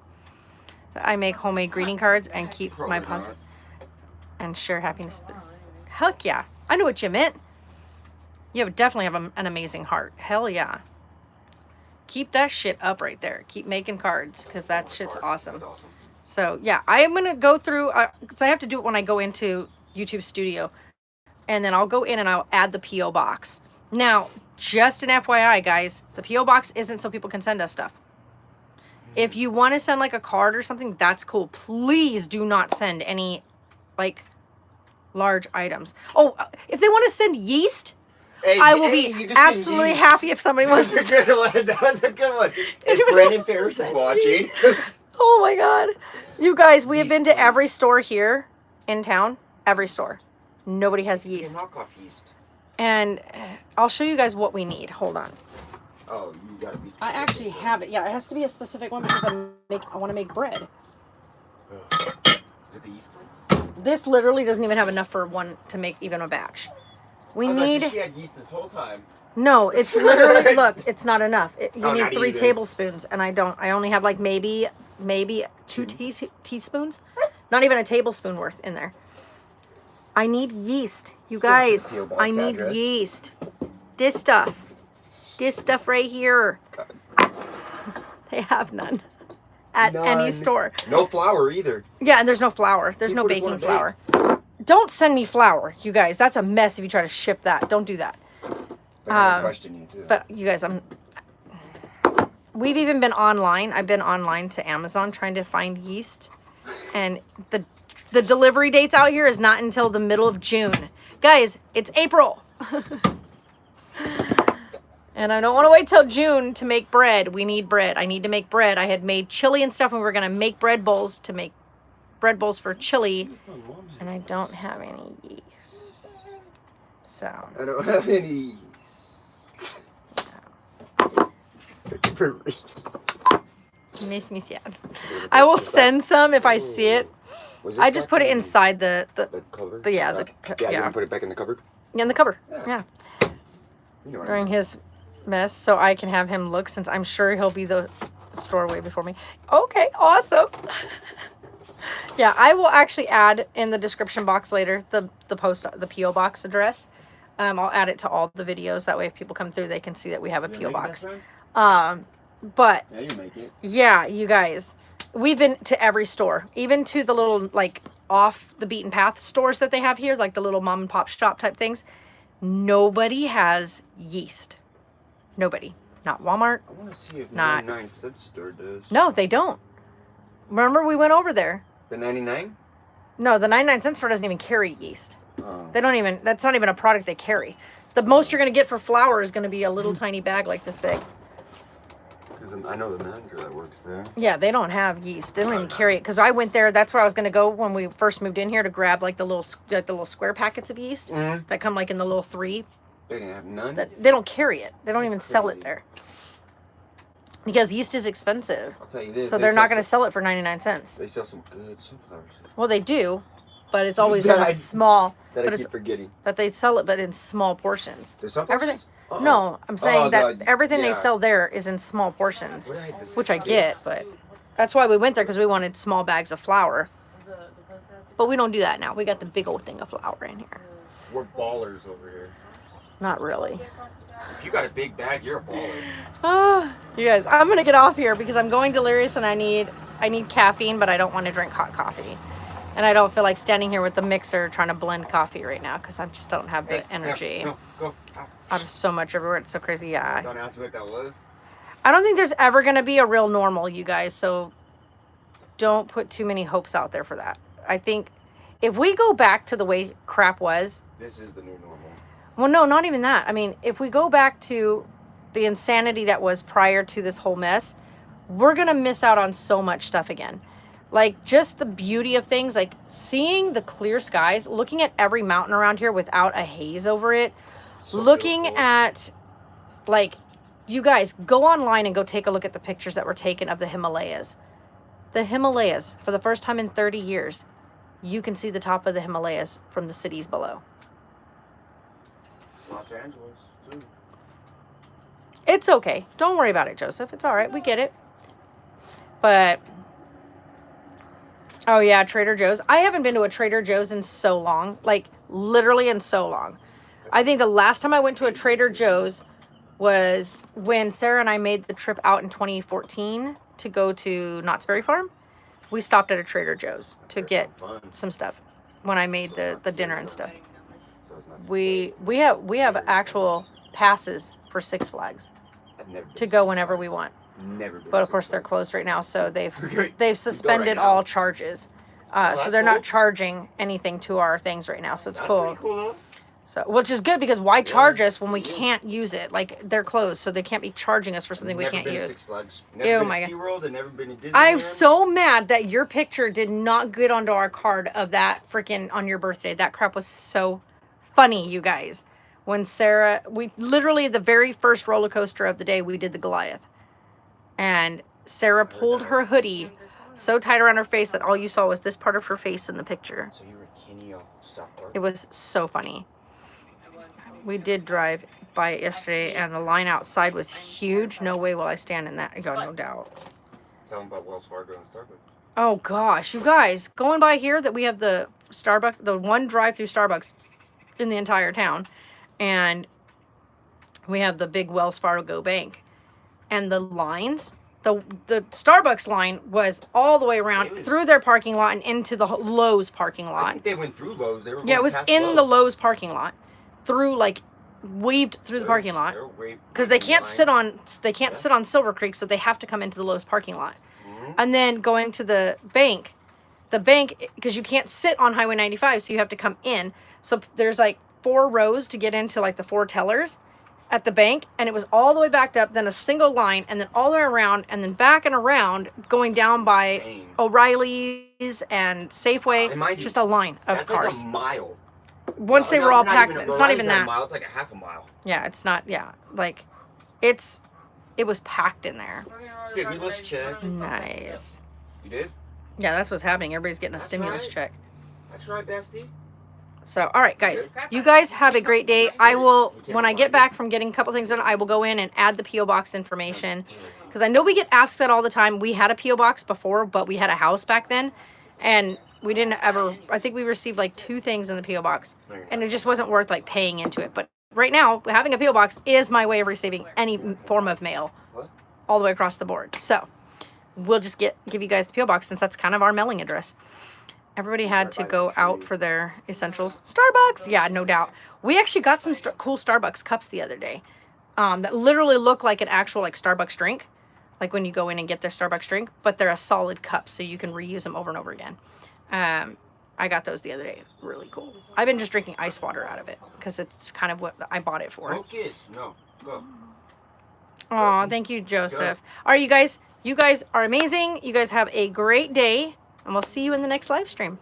I make homemade greeting cards and keep my Probably puzzle not. and share happiness. Heck yeah. I know what you meant. You definitely have an amazing heart. Hell yeah. Keep that shit up right there. Keep making cards because that shit's awesome. That's awesome. So yeah, I'm going to go through, because I have to do it when I go into YouTube Studio. And then I'll go in and I'll add the P.O. box. Now, just an FYI, guys, the P.O. box isn't so people can send us stuff. If you want to send like a card or something, that's cool. Please do not send any like large items. Oh, if they want to send yeast, Hey, I will hey, be you can send absolutely yeast. happy if somebody wants to That's send. a good one. That was a good one. If Anybody Brandon wants to Ferris is send watching. Oh my god. You guys, we have Yeast, been to please. every store here in town. Every store. Nobody has You yeast. can knock off yeast. And I'll show you guys what we need. Hold on. Oh, you gotta be I specific. actually have it. Yeah, it has to be a specific one because I want to make bread. Is it the yeast flakes? This literally doesn't even have enough for one to make even a batch. We I thought need... she had yeast this whole time. No, it's literally... Look, it's not enough. You Oh, need not 3 even. tablespoons, and I only have like maybe 2 teaspoons. Not even a tablespoon worth in there. I need yeast. You Send it to guys, the P.O. box I need address. yeast. This stuff. This stuff right here. They have none at any None. store. No flour either. Yeah, and there's no flour. There's no People just baking wanna flour. Don't send me flour, you guys. That's a mess if you try to ship that. Don't do that. They're gonna question you too. But you guys, we've even been online. I've been online to Amazon trying to find yeast. And the delivery dates out here is not until the middle of June. Guys, it's April. And And I don't want to wait till June to make bread. We need bread. I need to make bread. I had made chili and stuff, and we were going to make bread bowls to make bread bowls for chili. And I don't have any yeast. So. I don't have any yeast. Makes me sad. I will send some if I see it. I just put it inside the cupboard. yeah, you want to put it back in the cupboard? in the cupboard. Yeah. Yeah. You know what I During mean. his mess, so I can have him look, since I'm sure he'll be the store way before me. Okay, awesome. Yeah, I will actually add in the description box later the PO box address. I'll add it to all the videos. That way, if people come through, they can see that we have a PO box. But Yeah, you make it. yeah, you guys, we've been to every store, even to the little like off the beaten path stores that they have here, like the little mom and pop shop type things. Nobody has yeast. Nobody. Not Walmart. I want to see if Not- 99-cent store does. No, they don't. Remember we went over there. The 99? No, the 99-cent store doesn't even carry yeast. Oh. They don't even, that's not even a product they carry. The most you're going to get for flour is going to be a little tiny bag like this big. Because I know the manager that works there. Yeah, they don't have yeast. They don't even carry it. Because I went there, that's where I was going to go when we first moved in here, to grab like the little square packets of yeast Mm-hmm. that come like in the little 3. They didn't have none? They don't carry it. They don't That's even sell it crazy. there. Because yeast is expensive. I'll tell you this. So they're not going to sell it for 99 cents. They sell some good sunflower seeds. Well, they do, but it's always That in I- a small, That but I it's keep forgetting. that they sell it, but in small portions. The sunflower Everything. seeds? Uh-uh. No, I'm saying that everything they yeah. sell there is in small portions, What I had the which I get, sticks. but that's why we went there, because we wanted small bags of flour. But we don't do that now. We got the big old thing of flour in here. We're ballers over here. Not really. If you got a big bag, you're a baller. Ah, you guys, I'm gonna get off here because I'm going delirious and I need caffeine, but I don't want to drink hot coffee, and I don't feel like standing here with the mixer trying to blend coffee right now because I just don't have the energy. No, go. I have so much everywhere. It's so crazy. Yeah. Don't ask me what that was. I don't think there's ever going to be a real normal, you guys. So don't put too many hopes out there for that. I think if we go back to the way crap was. This is the new normal. Well, no, not even that. I mean, if we go back to the insanity that was prior to this whole mess, we're going to miss out on so much stuff again. Like just the beauty of things, like seeing the clear skies, looking at every mountain around here without a haze over it. So Looking beautiful. at, like, you guys, go online and go take a look at the pictures that were taken of the Himalayas. The Himalayas, for the first time in 30 years, you can see the top of the Himalayas from the cities below. Los Angeles, too. It's okay. Don't worry about it, Joseph. It's all right. We get it. But, oh yeah, Trader Joe's. I haven't been to a Trader Joe's in so long. Like, literally in so long. I think the last time I went to a Trader Joe's was when Sarah and I made the trip out in 2014 to go to Knott's Berry Farm. We stopped at a Trader Joe's to get some stuff when I made the dinner and stuff. So it's not We have actual passes for Six Flags I've never been to go Six whenever we Flags. want. Never been But of Six course they're Flags. closed right now, so they've Right suspended now. all charges. So that's they're not cool. charging anything to our things right now, so it's That's cool. pretty cool, though. So, which is good because why charge us when we Yeah. can't use it? Like they're closed, so they can't be charging us for something we Never can't been to use. Six Flags. Ew, Never been my to God. SeaWorld and never been to Disneyland. I'm so mad that your picture did not get onto our card of that freaking on your birthday. That crap was so funny, you guys. When Sarah, we literally the very first roller coaster of the day, we did the Goliath. And Sarah pulled her hoodie so tight around her face that all you saw was this part of her face in the picture. So you were Kenny off South Park? It was so funny. We did drive by it yesterday, and the line outside was huge. No way will I stand in that. Yeah, no doubt. Tell them about Wells Fargo and Starbucks. Oh gosh, you guys, going by here that we have the Starbucks, the one drive-through Starbucks in the entire town, and we have the big Wells Fargo bank, and the lines, the Starbucks line was all the way around It was- through their parking lot and into the Lowe's parking I lot. think they went through Lowe's. They were Yeah, it going was past in the Lowe's parking lot, through like weaved through the parking lot. Because they can't sit on sit on Silver Creek, so they have to come into the Lowe's parking lot. And then going to the bank, because you can't sit on Highway 95, so you have to come in. So there's like 4 rows to get into like the 4 tellers, at the bank, and it was all the way backed up, then a single line, and then all the way around, and then back and around, going down by Insane. O'Reilly's and Safeway. And mind you, just a line of that's cars. like a mile. Once they were all packed, it's not even that. A mile. It's like a half a mile. Yeah, it's not. Yeah, like, it was packed in there. Stimulus check. Nice. You did? Yeah, that's what's happening. Everybody's getting a That's stimulus right. check. That's right, bestie. So, all right, guys. You guys have a great day. I will, when I get back from getting a couple things done, I will go in and add the P.O. Box information. Because I know we get asked that all the time. We had a P.O. Box before, but we had a house back then. And we didn't ever, I think we received like 2 things in the P.O. Box. And it just wasn't worth like paying into it. But right now, having a P.O. Box is my way of receiving any form of mail. All the way across the board. So, we'll just give you guys the P.O. Box since that's kind of our mailing address. Everybody had to go out for their essentials. Starbucks, yeah, no doubt. We actually got some cool Starbucks cups the other day that literally look like an actual like Starbucks drink, like when you go in and get their Starbucks drink, but they're a solid cup, so you can reuse them over and over again. I got those the other day. Really cool. I've been just drinking ice water out of it because it's kind of what I bought it for. No kiss. No. Go. Aw, thank you, Joseph. All right, you guys are amazing. You guys have a great day. And we'll see you in the next live stream.